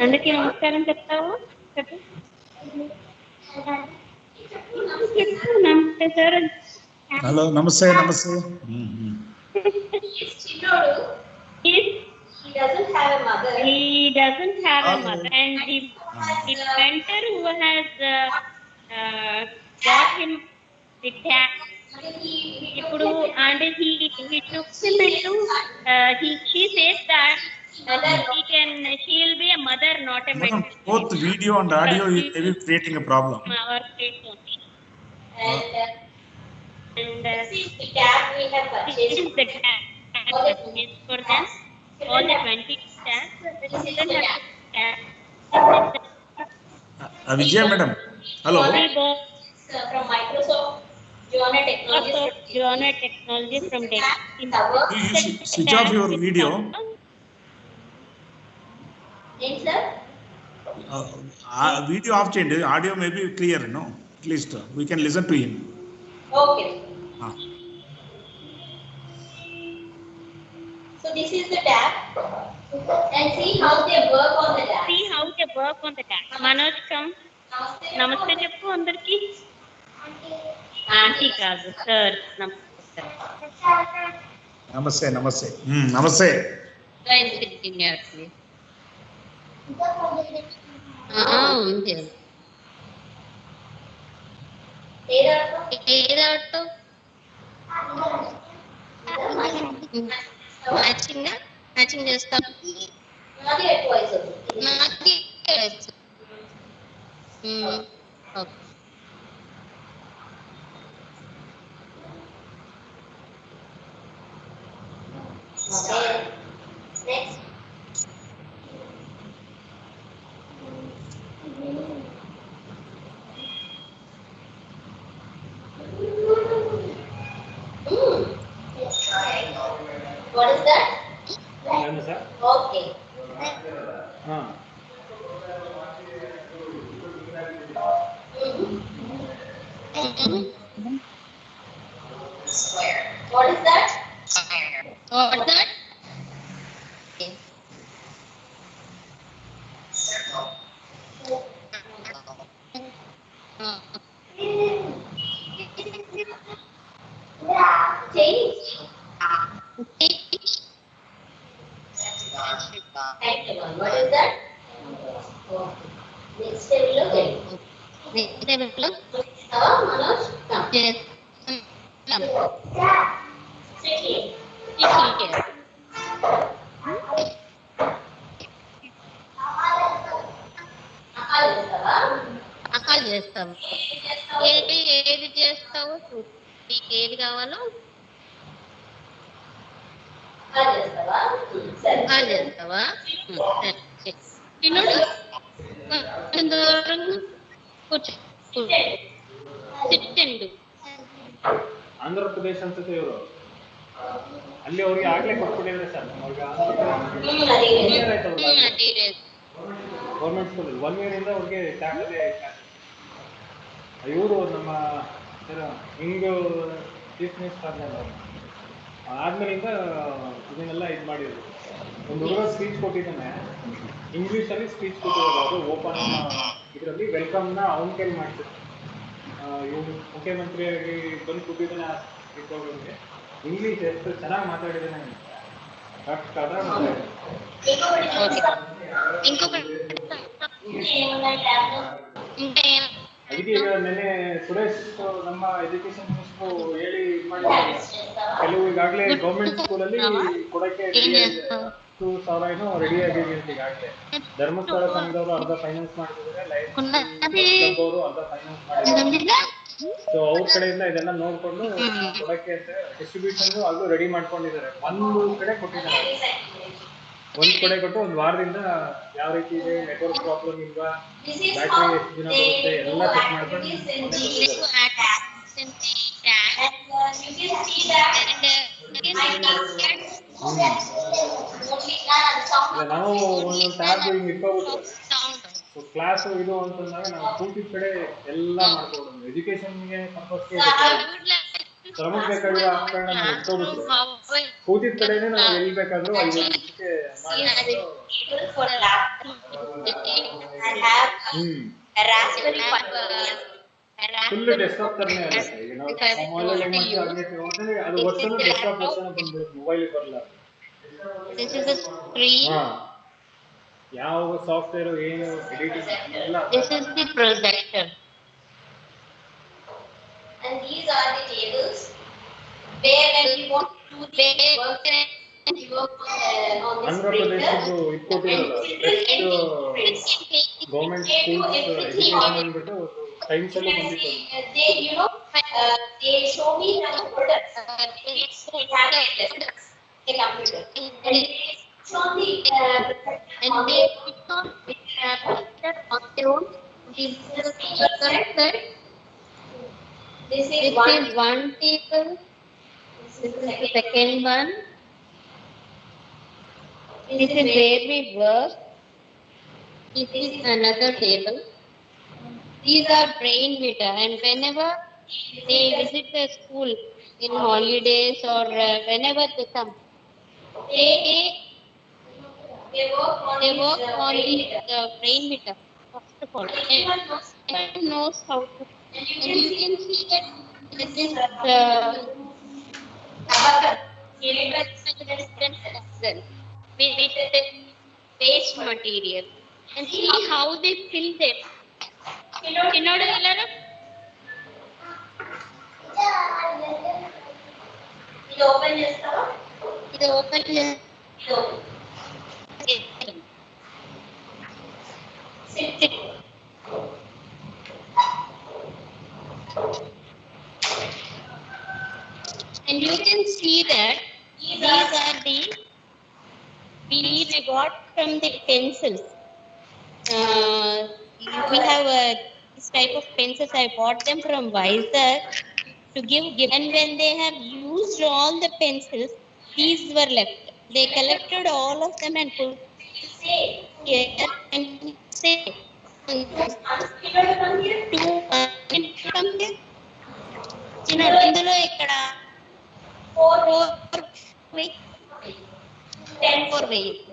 అందరికీ నమస్కారం చెప్తావు? నమస్తే sir. Hello, namaste. చిన్నోడు. He doesn't have a mother. And the mentor who has got him the tab. ఇప్పుడు and he took him into she says that she will be a mother, not a Madam, mentor. both video and audio is maybe creating a problem. Our state only. And this is the tab we have purchased. This is the tab purchased for them. All the 20 tabs. This is the tab. Vijay madam, hello. From Microsoft Technology from Delhi. You switch off your video. Yes, sir. Video off change. Audio may be clear, no? At least we can listen to him. Okay. So this is the tab, and see how they work on the tab. Manoj, come. Namaste cheppu andarki. Auntie kaadu, sir. Namaste. Namaste. Guys, continue, please. ఉంది. ఏదాటో matching చేస్తాం. నాది okay. What is that? What is that? Change. Timetable. What is that? Next table. Next table. Manoj. Yes. Sit here. అకాలు చేస్తావు. ఏది చేస్తావు? నీకు ఏది కావాలో అకాలు చేస్తావా? తినుడు కూర్చో. తిట్టండు. ಆಂಧ್ರಪ್ರದೇಶ ಅನ್ಸುತ್ತೆ ಇವರು. ಅಲ್ಲಿ ಅವ್ರಿಗೆ ಆಗ್ಲೇ ಕೊಟ್ಬಿಟ್ಟಿದ್ರೆ ಸರ್ ಅವ್ರಿಗೆ ಗೌರ್ಮೆಂಟ್ ಸ್ಕೂಲ್ 1 year ಇಂದ ಅವ್ರಿಗೆ ಸ್ಯಾಟರ್ಡೇ ಕ್ಲಾಸ್. ಇವರು ನಮ್ಮ ಹಿಂಗ್ ಚೀಫ್ ಮಿನಿಸ್ಟರ್ ಆದ್ಮೇಲಿಂದ ಇದನ್ನೆಲ್ಲ ಇದು ಮಾಡಿದ್ರು. ಒಂದು ಹುಡುಗ ಸ್ಪೀಚ್ ಕೊಟ್ಟಿದ್ದಾನೆ, ಇಂಗ್ಲೀಷಲ್ಲಿ ಸ್ಪೀಚ್ ಕೊಟ್ಟಿದ್ದಾರೆ. ಅದು ಓಪನ್ ಇದರಲ್ಲಿ ವೆಲ್ಕಮ್ನ ಅವನ ಕೈಲಿ ಮಾಡ್ತಿದ್ರು. ಇವರು ಮುಖ್ಯಮಂತ್ರಿಯಾಗಿ ಬಂದು ಕೂತಿದ್ದಾನೆ ಇದ್ದವ್ರಿಗೆ ಇಂಗ್ಲೀಷ್ ಎಷ್ಟು ಚೆನ್ನಾಗಿ ಮಾತಾಡಿದ್ದಾನೆ ಅದಕ್ಕೆ ಈಗ ನೆನ್ನೆ ಸುರೇಶ್ ನಮ್ಮ ಎಜುಕೇಶನ್ ಮಿನಿಸ್ಟರ್ ಹೇಳಿ ಇದು ಮಾಡಿದ್ದಾರೆ. ಕೆಲವು ಈಗಾಗಲೇ ಗೌರ್ಮೆಂಟ್ ಸ್ಕೂಲಲ್ಲಿ ಕೊಡಕ್ಕೆ 2,000 ಏನೋ ರೆಡಿ ಆಗಿದೆ ಅಂತ ಈಗಾಗಲೇ. ಧರ್ಮಸ್ಥಳ ಸಂಘದವರು ಅರ್ಧ ಫೈನಾನ್ಸ್ ಮಾಡ್ತಿದ್ದಾರೆ, ಲೈಫ್ ಅವರು ಅರ್ಧ ಫೈನಾನ್ಸ್ ಮಾಡಿದ್ದಾರೆ. ಸೊ ಅವ್ರ ಕಡೆಯಿಂದ ಇದೆಲ್ಲ ನೋಡ್ಕೊಂಡು ಕೊಡಕ್ಕೆ ಅಂತ ಡಿಸ್ಟ್ರಿಬ್ಯೂಷನ್ ಅದು ರೆಡಿ ಮಾಡ್ಕೊಂಡಿದ್ದಾರೆ. ಒಂದು ಕಡೆ ಕೊಟ್ಟಿದ್ದಾರೆ, ಒಂದು ಕಡೆ ಕೊಟ್ಟು ಒಂದು ವಾರದಿಂದ ಯಾವ ರೀತಿ ಇದೆ, ನೆಟ್ವರ್ಕ್ ಪ್ರಾಬ್ಲಮ್ ಇಲ್ವಾ, ಬ್ಯಾಟ್ರಿ ಎಷ್ಟು ದಿನ ಬರುತ್ತೆ ಎಲ್ಲ ಚೆಕ್ ಮಾಡ್ಕೊಂಡು ನಾವು ಒಂದು ಟ್ಯಾಬ್ ಹಿಂಗೆ ಇಟ್ಕೋಬಿಟ್ಟು ಕ್ಲಾಸ್ ಇದು ಅಂತಂದಾಗ ನಾವು ಕೂತಿದ ಕಡೆ ಎಲ್ಲ ಮಾಡ್ಕೊಡೋದು. ಎಜುಕೇಶನ್ಗೆ ಪರ್ಪಸ್ಗೆ ಶ್ರಮಕ್ಕೆ ಬೇಕಾಗಿರೋ ಆಕರಣ ನಾವು ಇಟ್ಕೋಬಿಟ್ಟು ಕೂತಿದ ಕಡೆನೇ ನಾವು ಎಲ್ಲಿ ಬೇಕಾದ್ರೂ 5 ನಿಮಿಷಕ್ಕೆ ಫುಲ್ ಡೆಸ್ಕ್ಟಾಪ್ ತರನೇ ಅಲ್ಲ. ಈಗ ನಾವು ಮೊಬೈಲ್ ಮಾಡ್ತೀವಿ ಅದು ವರ್ಷನೂ ಡೆಸ್ಕ್ಟಾಪ್ ವರ್ಷನೂ ಬಂದ್ಬಿಡುತ್ತೆ, ಮೊಬೈಲ್ ಬರಲ್ಲ. ಯಾವ ಸಾಫ್ಟ್ವೇರ್ ಏನು ಎಡಿಟಿಂಗ್ ಎಲ್ಲ. This is the projector. And these are the tables where when you want to work on this printer. ಇದು ಕೊಟ್ಟಿರೋದು ಗೌರ್ಮೆಂಟ್ ಸ್ಕೂಲ್ಸ್ ಎಜುಕೇಶನ್ ಅಂದ್ಬಿಟ್ಟು ಟೈಮ್ಸ್ ಅಲ್ಲಿ ಬಂದಿತ್ತು. They show me the products. They have the computer. And they put on picture on their own. This is one table. This is the second one. This is where we work. This is another table. These are brain meter, and whenever they visit the school in holidays or whenever they come, they work on the brain meter. First of all, everyone knows how to. And you can see that this is with the waste material, and see how they fill them. You know the ఇది open చేస్తావా? ఇది open and you can see that these are the we got from the pencils. We have this type of pencils. I bought them from Vizag to give, and when they have used all the pencils, these were left. They collected all of them and put here and say ఇందులో ఇక్కడ weeks, 4 weeks,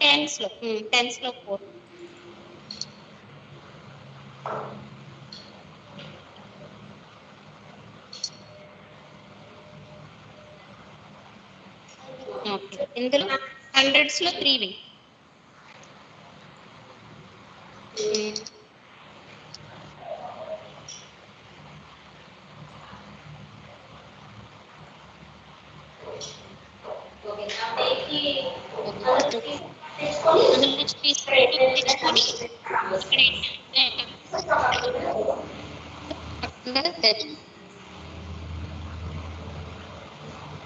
10 slope, 10 slope 4. Okay. ఇందులో 100s లో 3 weeks.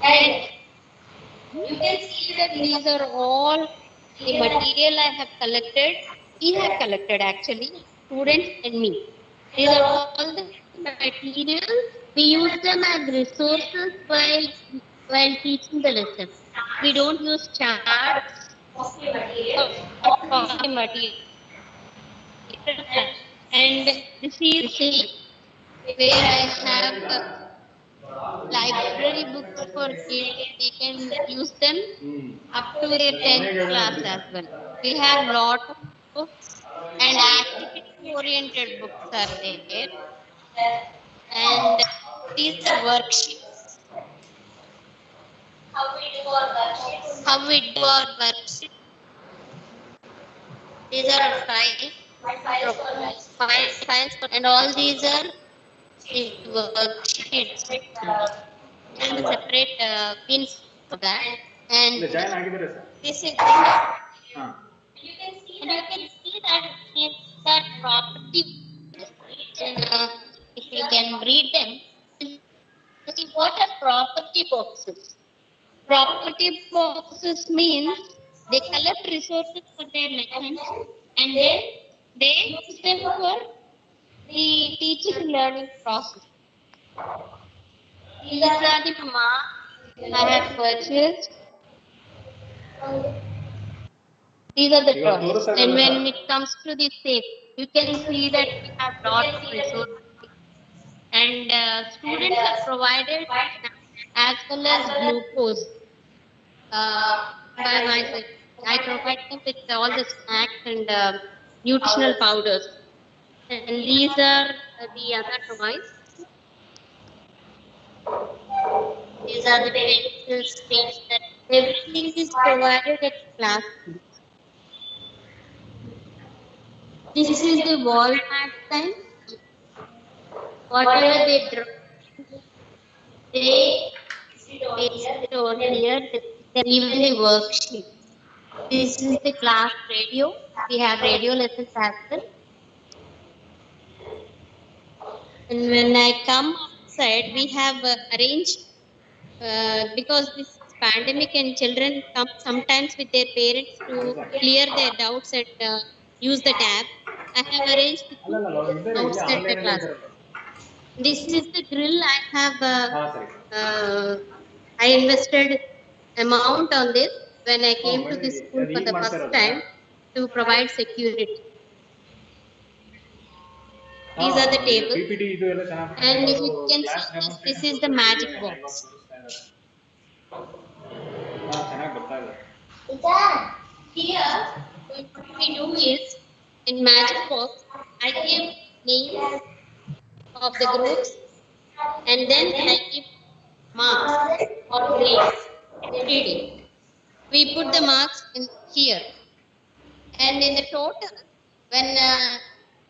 And you can see that these are all the material I have collected. We have collected actually, students and me. These are all the materials. We use them as resources while teaching the lesson. We don't use charts or copy material. And this is where I have library books for kids. They can use them up to their 10th class as well. We have lot of books and activity oriented books are there. And these are worksheets. How we do our worksheets. These are our files, and all these are the worksheets. And separate pins for that. And this is and you can see that it's that property. If you can read them, what are property boxes? Property boxes means they collect resources for their lessons and then they use them for the teaching learning process. These are the marks I have purchased. These are the toys. And when it comes to the safe, you can see that we have lot of resources. And students are provided as well as glucose by myself. I provide them with all the snacks and nutritional powders. And these are the other toys. These are the pencils, stationery. Everything is provided at class. This is the wall mat time. Whatever they draw, they paste over here. Even the worksheet. This is the class radio. We have radio lessons as well. And when I come outside, we have arranged because this is pandemic and children come sometimes with their parents to clear their doubts and use the tab. I have arranged the outside the class. This is the grill I have. I invested amount on this when I came to this school for the first time to provide security. These are the tables. And if you can see this is the magic box. Here, what we do is, in magic box, I give names of the groups and then I give marks or grades every day. We put the marks in here. And in the total, when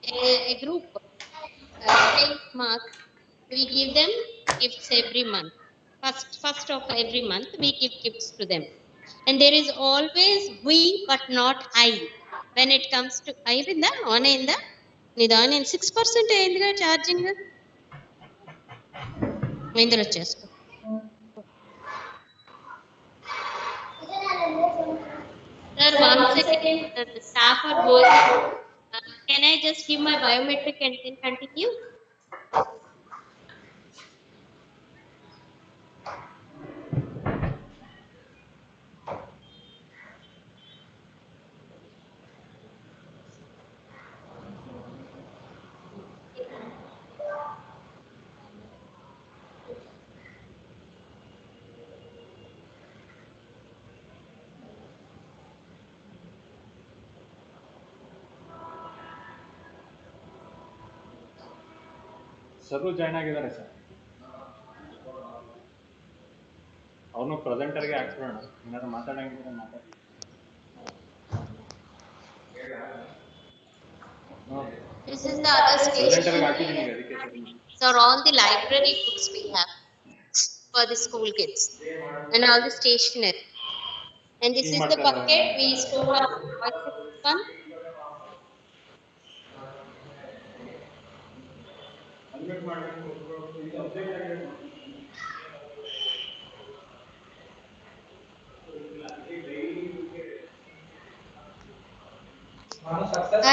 a group takes marks, we give them gifts every month. First of every month, we give gifts to them. And there is always we, but not I. When it comes to I, on in the Nidan in 6% charging. Sir, one second, the staff are going. Can I just give my biometric and then continue? Sir join ಆಗಿದ್ದಾರೆ sir. ಅವನು ಪ್ರೆಸೆಂಟರ್ಗೆ ಹಾಕ್ಬಿಡೋಣ, ಏನಾದ್ರು ಮಾತಾಡಂಗಿದ್ರೆ ಮಾತಾಡಿ. This is the other ಪ್ರೆಸೆಂಟರ್ಗೆ station. ಹಾಕಿದ್ದೀನಿ ಈಗ, ಅದಕ್ಕೆ sir. So all the library books we have for the school kids and all the stationery. And this is the bucket we store our one.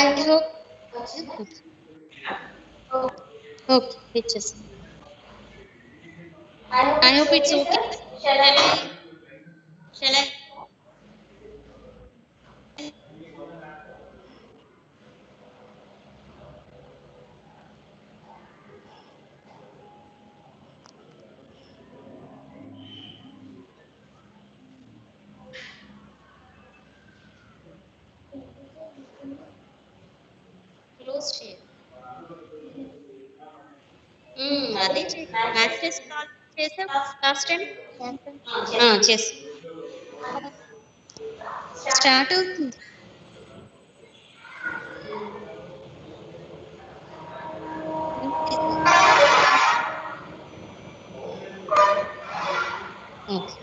I hope. Okay, it's just. I hope it's okay. Shall I? Close share. అదే maths test చేసాం last time. చేసి start అవుతుంది. Okay.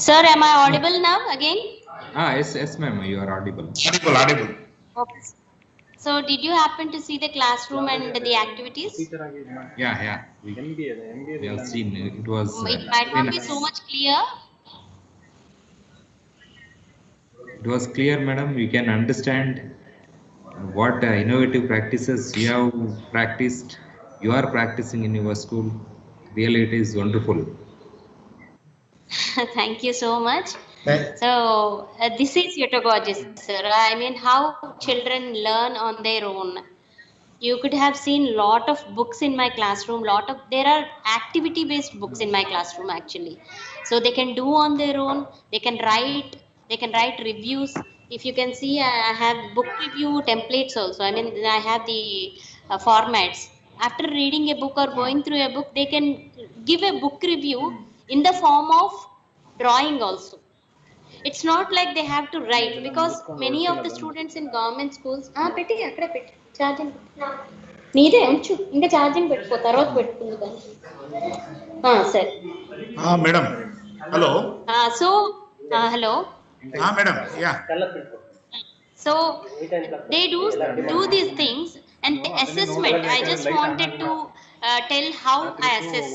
Sir, am I audible now again? Yes, ma'am, you are audible. Audible. Okay. So, did you happen to see the classroom and the activities? Yeah. We have seen it was. It might not be so much clear. It was clear, madam. We can understand what innovative practices you have practiced. You are practicing in your school. Really, it is wonderful. Thank you so much. So, this is Heutagogy, sir. I mean, how children learn on their own. You could have seen lot of books in my classroom. There are activity based books in my classroom actually. So they can do on their own. They can write reviews. If you can see, I have book review templates also. I mean, I have the formats. After reading a book or going through a book, they can give a book review in the form of drawing also. It's not like they have to write, because many of the students in government schools పెట్టి అక్కడే పెట్టి charging నీదే ఉంచు, ఇంకా charging పెట్టుకో, తర్వాత పెట్టుకుంది కానీ. సరే madam. Hello. So hello madam. Yeah. So they do these things. And the assessment, I just wanted to tell how I assess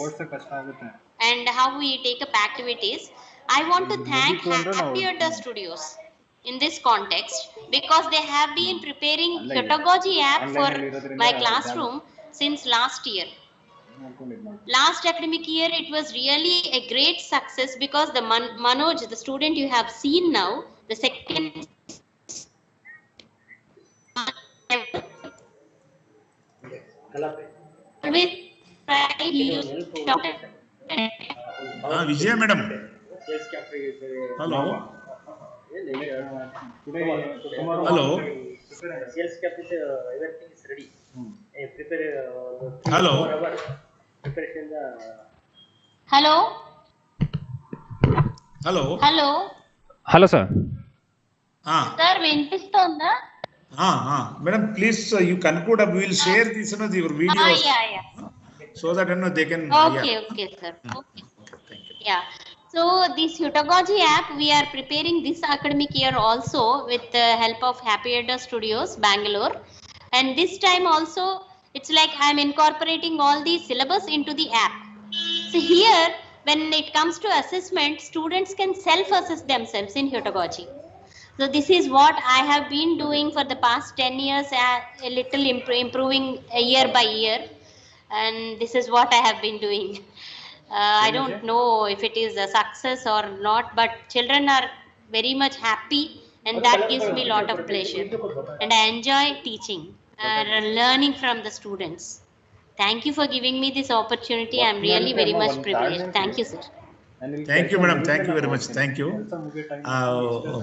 and how we take up activities. I want to thank Heutagogy Studios in this context, because they have been preparing Heutagogy app for my classroom since last year. Last academic year, it was really a great success, because the Manoj, the student you have seen now, the second with Vijaya madam. Hello. Hello. Sales cap is everything is ready. Prepare. Hello. Preparation. Hello. Hello. Hello. Hello, sir. Sir, వినిపిస్తోందా? Madam, please, you conclude. We will share this, your videos. Yeah. So that they can. Okay, sir. Okay. Thank you. Yeah. So this Heutagogy app we are preparing this academic year also with the help of Heutagogy Studios, Bangalore. And this time also, it's like I'm incorporating all the syllabus into the app. So here, when it comes to assessment, students can self-assess themselves in Heutagogy. So this is what I have been doing for the past 10 years, a little improving year by year. and this is what I have been doing. I don't know if it is a success or not, but children are very much happy, and that gives me a lot of pleasure. And I enjoy teaching and learning from the students. Thank you for giving me this opportunity. I'm really very much privileged. Thank you, sir. Thank you, madam. Thank you very much. Thank you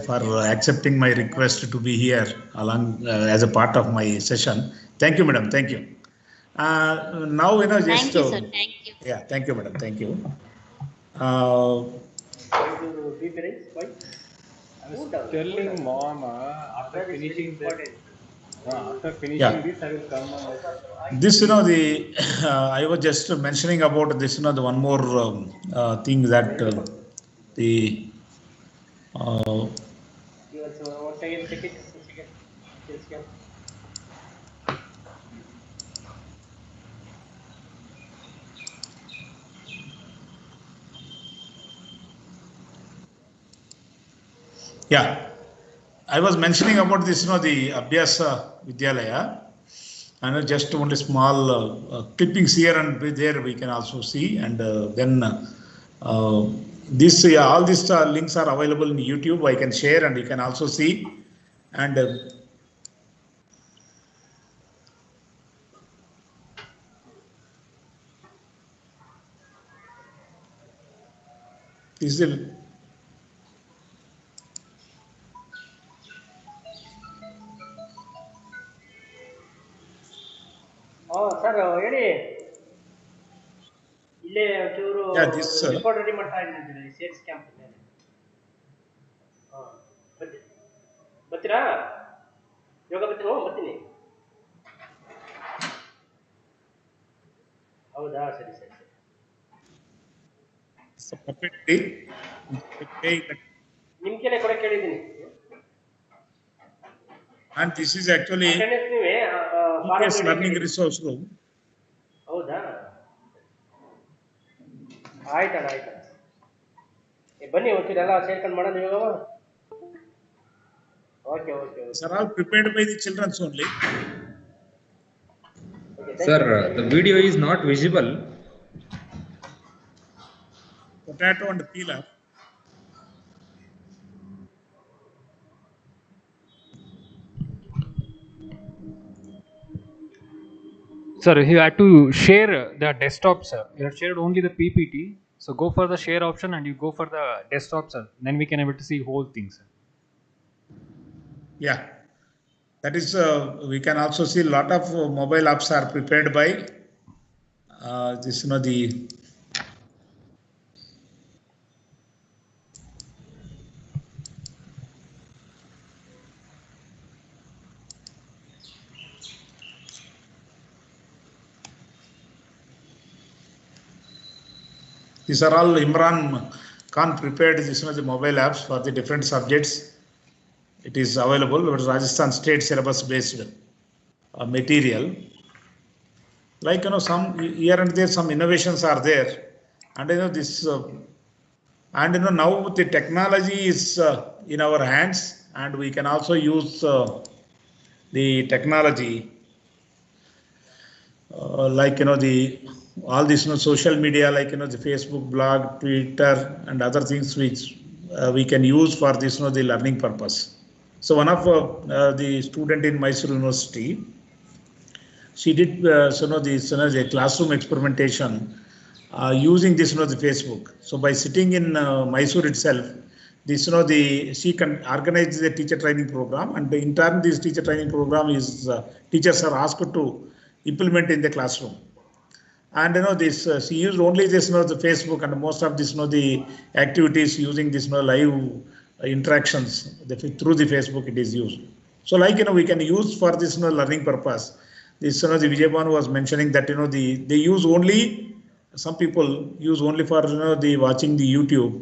for accepting my request to be here along as a part of my session. Thank you, madam. Thank you. Now, just thank you, sir. Thank you. Yeah, thank you, madam. Thank you. I was telling mom after finishing this, Yeah. this, I will come. This, I was just mentioning about this, the one more thing that the yeah, I was mentioning about this, the Abhyasa Vidyalaya, and just only small clippings here and there we can also see, and then this all these links are available in YouTube. I can share and you can also see, and this is sir ಹೇಳಿ ಇಲ್ಲೇ ಚೂರು report ready ಮಾಡ್ತಾ ಇದ್ದೀನಿ sales camp ಮೇಲೆ. ಬರ್ತೀರಾ? ಯೋಗ ಬರ್ತೀರಾ? ಬರ್ತೀನಿ. ಹೌದಾ, ಸರಿ ಸರಿ ಸರಿ. ನಿಮ್ ಕೆಲೆ ಕೂಡ ಕೇಳಿದ್ದೀನಿ. And this is actually learning resource room. ಹೌದಾ, ಆಯ್ತಣ್ಣ ಆಯ್ತಣ್ಣ. ಬನ್ನಿ ಹೋಗ್ತೀರಲ್ಲ ಸೇರ್ಕೊಂಡು ಮಾಡೋಣ ಇವಾಗ. Okay. Sir, all prepared by the children only. Sir, the video is not visible. Potato and peeler. Sir, you had to share the desktop, sir. You have shared only the PPT. So go for the share option and you go for the desktop, sir. Then we can able to see whole thing, sir. Yeah, that is. We can also see a lot of mobile apps are prepared by this. The these are all Imran Khan prepared. This the mobile apps for the different subjects. It is available. But Rajasthan state syllabus based material. Like some here and there some innovations are there, and this, and now the technology is in our hands, and we can also use the technology like the all this social media, like the Facebook, blog, Twitter, and other things which we can use for this the learning purpose. So one of the student in Mysore University, she did the classroom experimentation using this the Facebook. So by sitting in Mysore itself, this she can organize the teacher training program, and in turn this teacher training program is teachers are asked to implement in the classroom. And this she used only this the Facebook, and most of this the activities using this live interactions through the Facebook it is used. So like we can use for this learning purpose. This the Vijay was mentioning that they use only, some people use only for the watching the YouTube,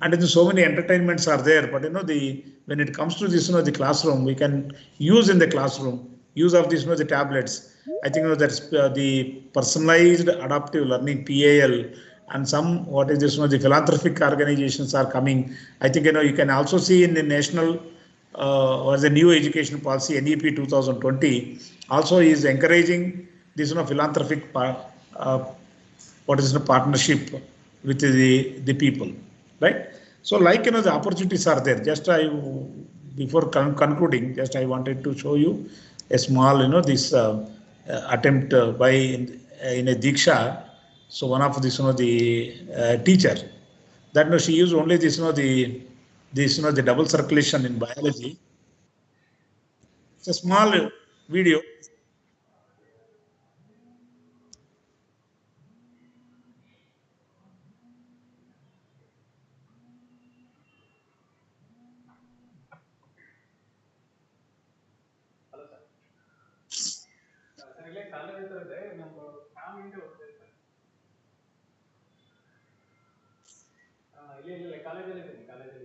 and so many entertainments are there. But when it comes to this the classroom, we can use in the classroom use of this the tablets. I think that's the personalized adaptive learning, PAL, and some what is this the philanthropic organizations are coming. I think you can also see in the national or the new education policy NEP 2020 also is encouraging this philanthropic uh, what is the partnership with the people, right? So like, the opportunities are there. Just before concluding, just I wanted to show you a small, this attempt by in a Diksha. So one of this, the teacher, that no, she used only this, the double circulation in biology. It's a small video. Hello sir. Sir ಇಲ್ಲೇ college ಹತ್ರ ಇದೆ, ನಮ್ಮ ಫ್ಯಾಮಿಲಿಯಿಂದ ಹೋಗ್ತಾ ಇದ್ದಾರೆ. ಇಲ್ಲ ಕಾಲೇಜಲ್ಲಿ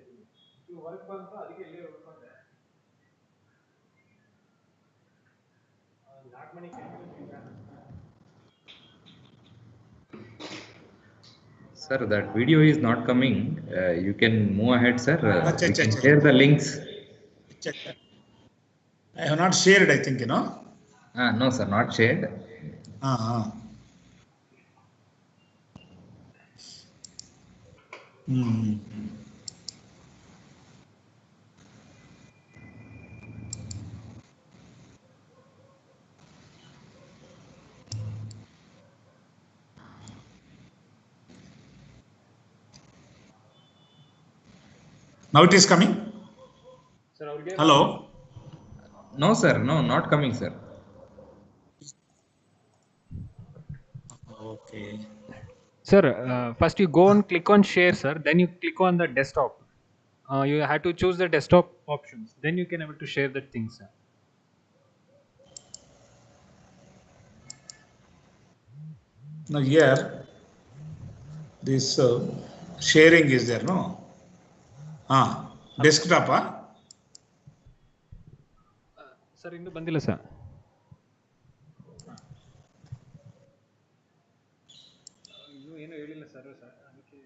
ಇದ್ದೀನಿ. ನೀವು ವರ್ಕ್ ಬಂತು, ಅದಕ್ಕೆ ಇಲ್ಲೇ ಉಳ್ಕೊಂಡೆ. 4 ಮಣಿಗೆ Sir, that video is not coming. You can move ahead, sir. You can share the links. I have not shared, I think, No, sir, not shared. Now it is coming. Sir, Hello. No, sir, no, not coming, sir. Okay. Sir, first you go and click on share, sir. Then you click on the desktop. You have to choose the desktop options. Then you can able to share that thing, sir. Now here, this sharing is there, no? Desktop, Sir, ಇನ್ನೂ ಬಂದಿಲ್ಲ sir. ಇನ್ನೂ ಏನು ಹೇಳಿಲ್ಲ sir. ಅದಕ್ಕೆ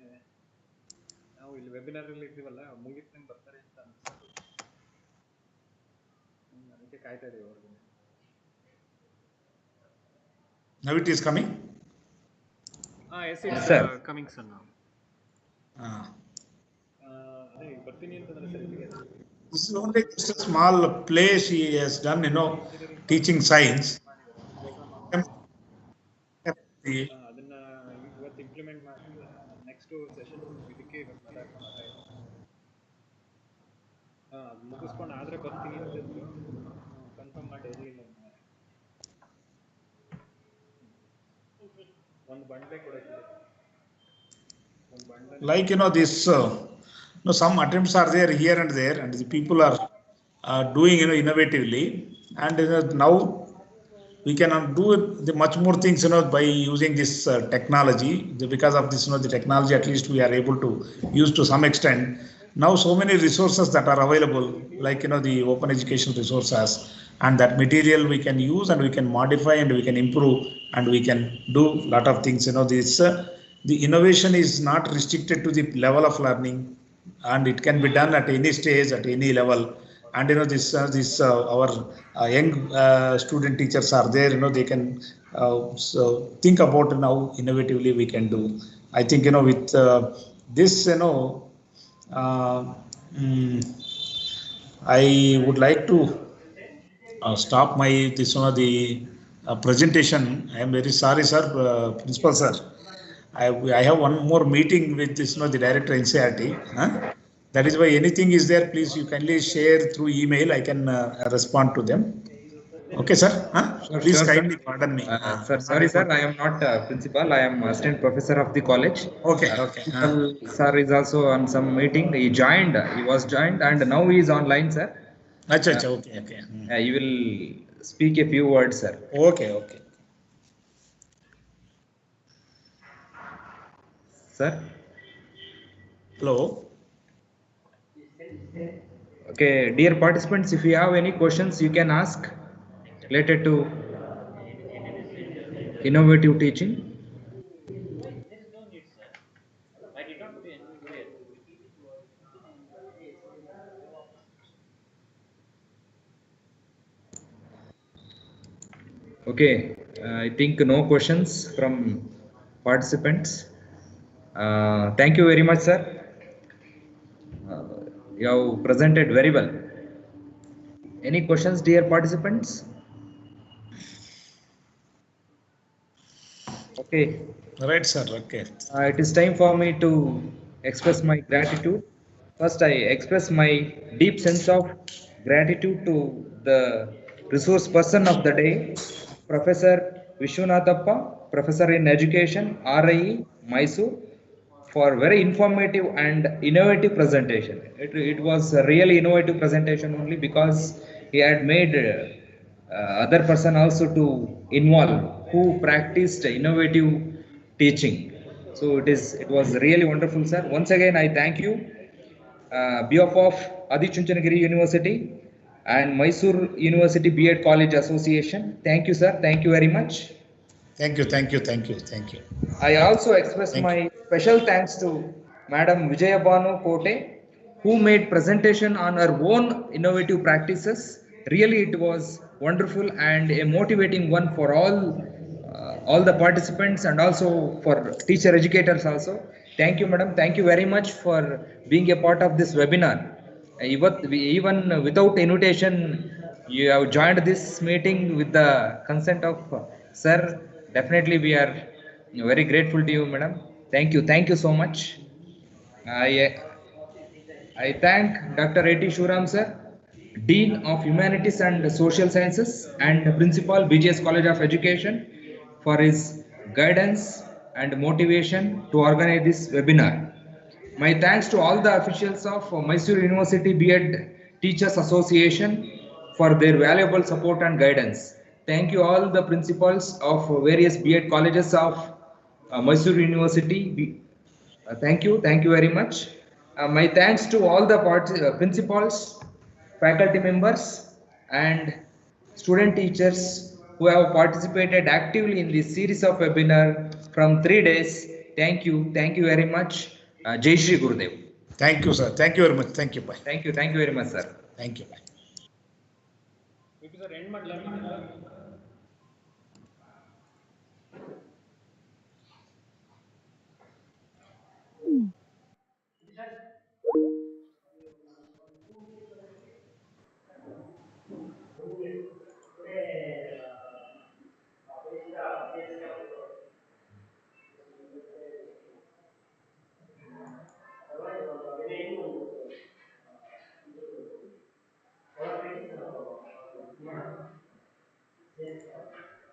ನಾವು ಇಲ್ಲಿ webinar ಅಲ್ಲಿ ಇದ್ದೀವಲ್ಲ, ಮುಗಿದ್ಮೇಲೆ ಬರ್ತಾರೆ ಅಂತ ಅನ್ಸುತ್ತೆ. ಅದಕ್ಕೆ ಕಾಯ್ತಾ ಇದೀವಿ ಅವ್ರಿಗೆ. Now it is coming. Yes, it's coming sir now. ಅದೇ ಬರ್ತೀನಿ ಅಂತಂದ್ರೆ ಸರ್ ಇಲ್ಲಿಗೆ. This is only just a small play she has done, teaching science. ಅದನ್ನ ಇವತ್ತು ಇಂಪ್ಲಿಮೆಂಟ್ ಮಾಡಿ ನೆಕ್ಸ್ಟ್ ಸೆಷನ್ ಇದಕ್ಕೆ ಇವತ್ತು ಮಾತಾಡ್ತಾ ಇದ್ದೀನಿ. ಅದು ಮುಗಿಸ್ಕೊಂಡು ಆದ್ರೆ ಬರ್ತೀನಿ ಅಂತಂದ್ರು, ಕನ್ಫರ್ಮ್ ಮಾಡಿ ಇರಲಿಲ್ಲ. ಒಂದು ಬಂಡೆ ಕೊಡೋಕೆ like, this some attempts are there here and there, and the people are doing, innovatively, and now we can do the much more things, by using this technology. Because of this, the technology, at least we are able to use to some extent. Now so many resources that are available, like, the open education resources, and that material we can use and we can modify and we can improve and we can do lot of things. This the innovation is not restricted to the level of learning, and it can be done at any stage, at any level. And this our young student teachers are there, they can so think about how innovatively we can do. I think, with this, I would like to stop my the presentation. I am very sorry, sir, principal sir. I have one more meeting with this, the director NCERT. That is why anything is there, please you kindly share through email. I can respond to them. Okay, sir. Please sure, kindly pardon me. Sir, sorry, sir. I am not principal. I am assistant professor of the college. Okay. Principal sir is also on some meeting. He was joined, and now he is online, sir. Okay. He will speak a few words, sir. Okay. Sir. Hello. Okay, dear participants, if you have any questions, you can ask related to innovative teaching. Okay, I think no questions from participants. Thank you very much, sir. Uh, you have presented very well. Any questions, dear participants? Okay. Right, sir. Okay. It is time for me to express my gratitude. First, I express my deep sense of gratitude to the resource person of the day, Professor Vishwanathappa, Professor in Education, RIE, Mysore, for very informative and innovative presentation. It was a really innovative presentation only because he had made other person also to involve who practiced innovative teaching. So it was really wonderful, sir. Once again, I thank you, behalf of Adi Chunchanagiri University and Mysore University B.Ed College Association. Thank you, sir. Thank you very much. Thank you, thank you, thank you, thank you. I also express Thank you. my special thanks to Madam Vijayabhanu Kote, who made presentation on her own innovative practices. Really, it was wonderful and a motivating one for all the participants and also for teacher educators also. Thank you, madam. Thank you very much for being a part of this webinar. Even without invitation, you have joined this meeting with the consent of sir. Definitely, we are very grateful to you, madam. Thank you. Thank you so much. I I thank Dr. A.T. Shuram sir, Dean of Humanities and Social Sciences and Principal BGS College of Education for his guidance and motivation to organize this webinar. My thanks to all the officials of Mysore University B.Ed Teachers Association for their valuable support and guidance. Thank you all the principals of various B.Ed colleges of Mysore University. Thank you very much. My thanks to all the principals, faculty members, and student teachers who have participated actively in this series of webinar from 3 days. Thank you very much. Jai Shri Gurudev. Thank you, sir. Thank you very much. Thank you. Bye. Thank you very much, sir. Thank you. Bye. Sir end ಮಾಡಲ meeting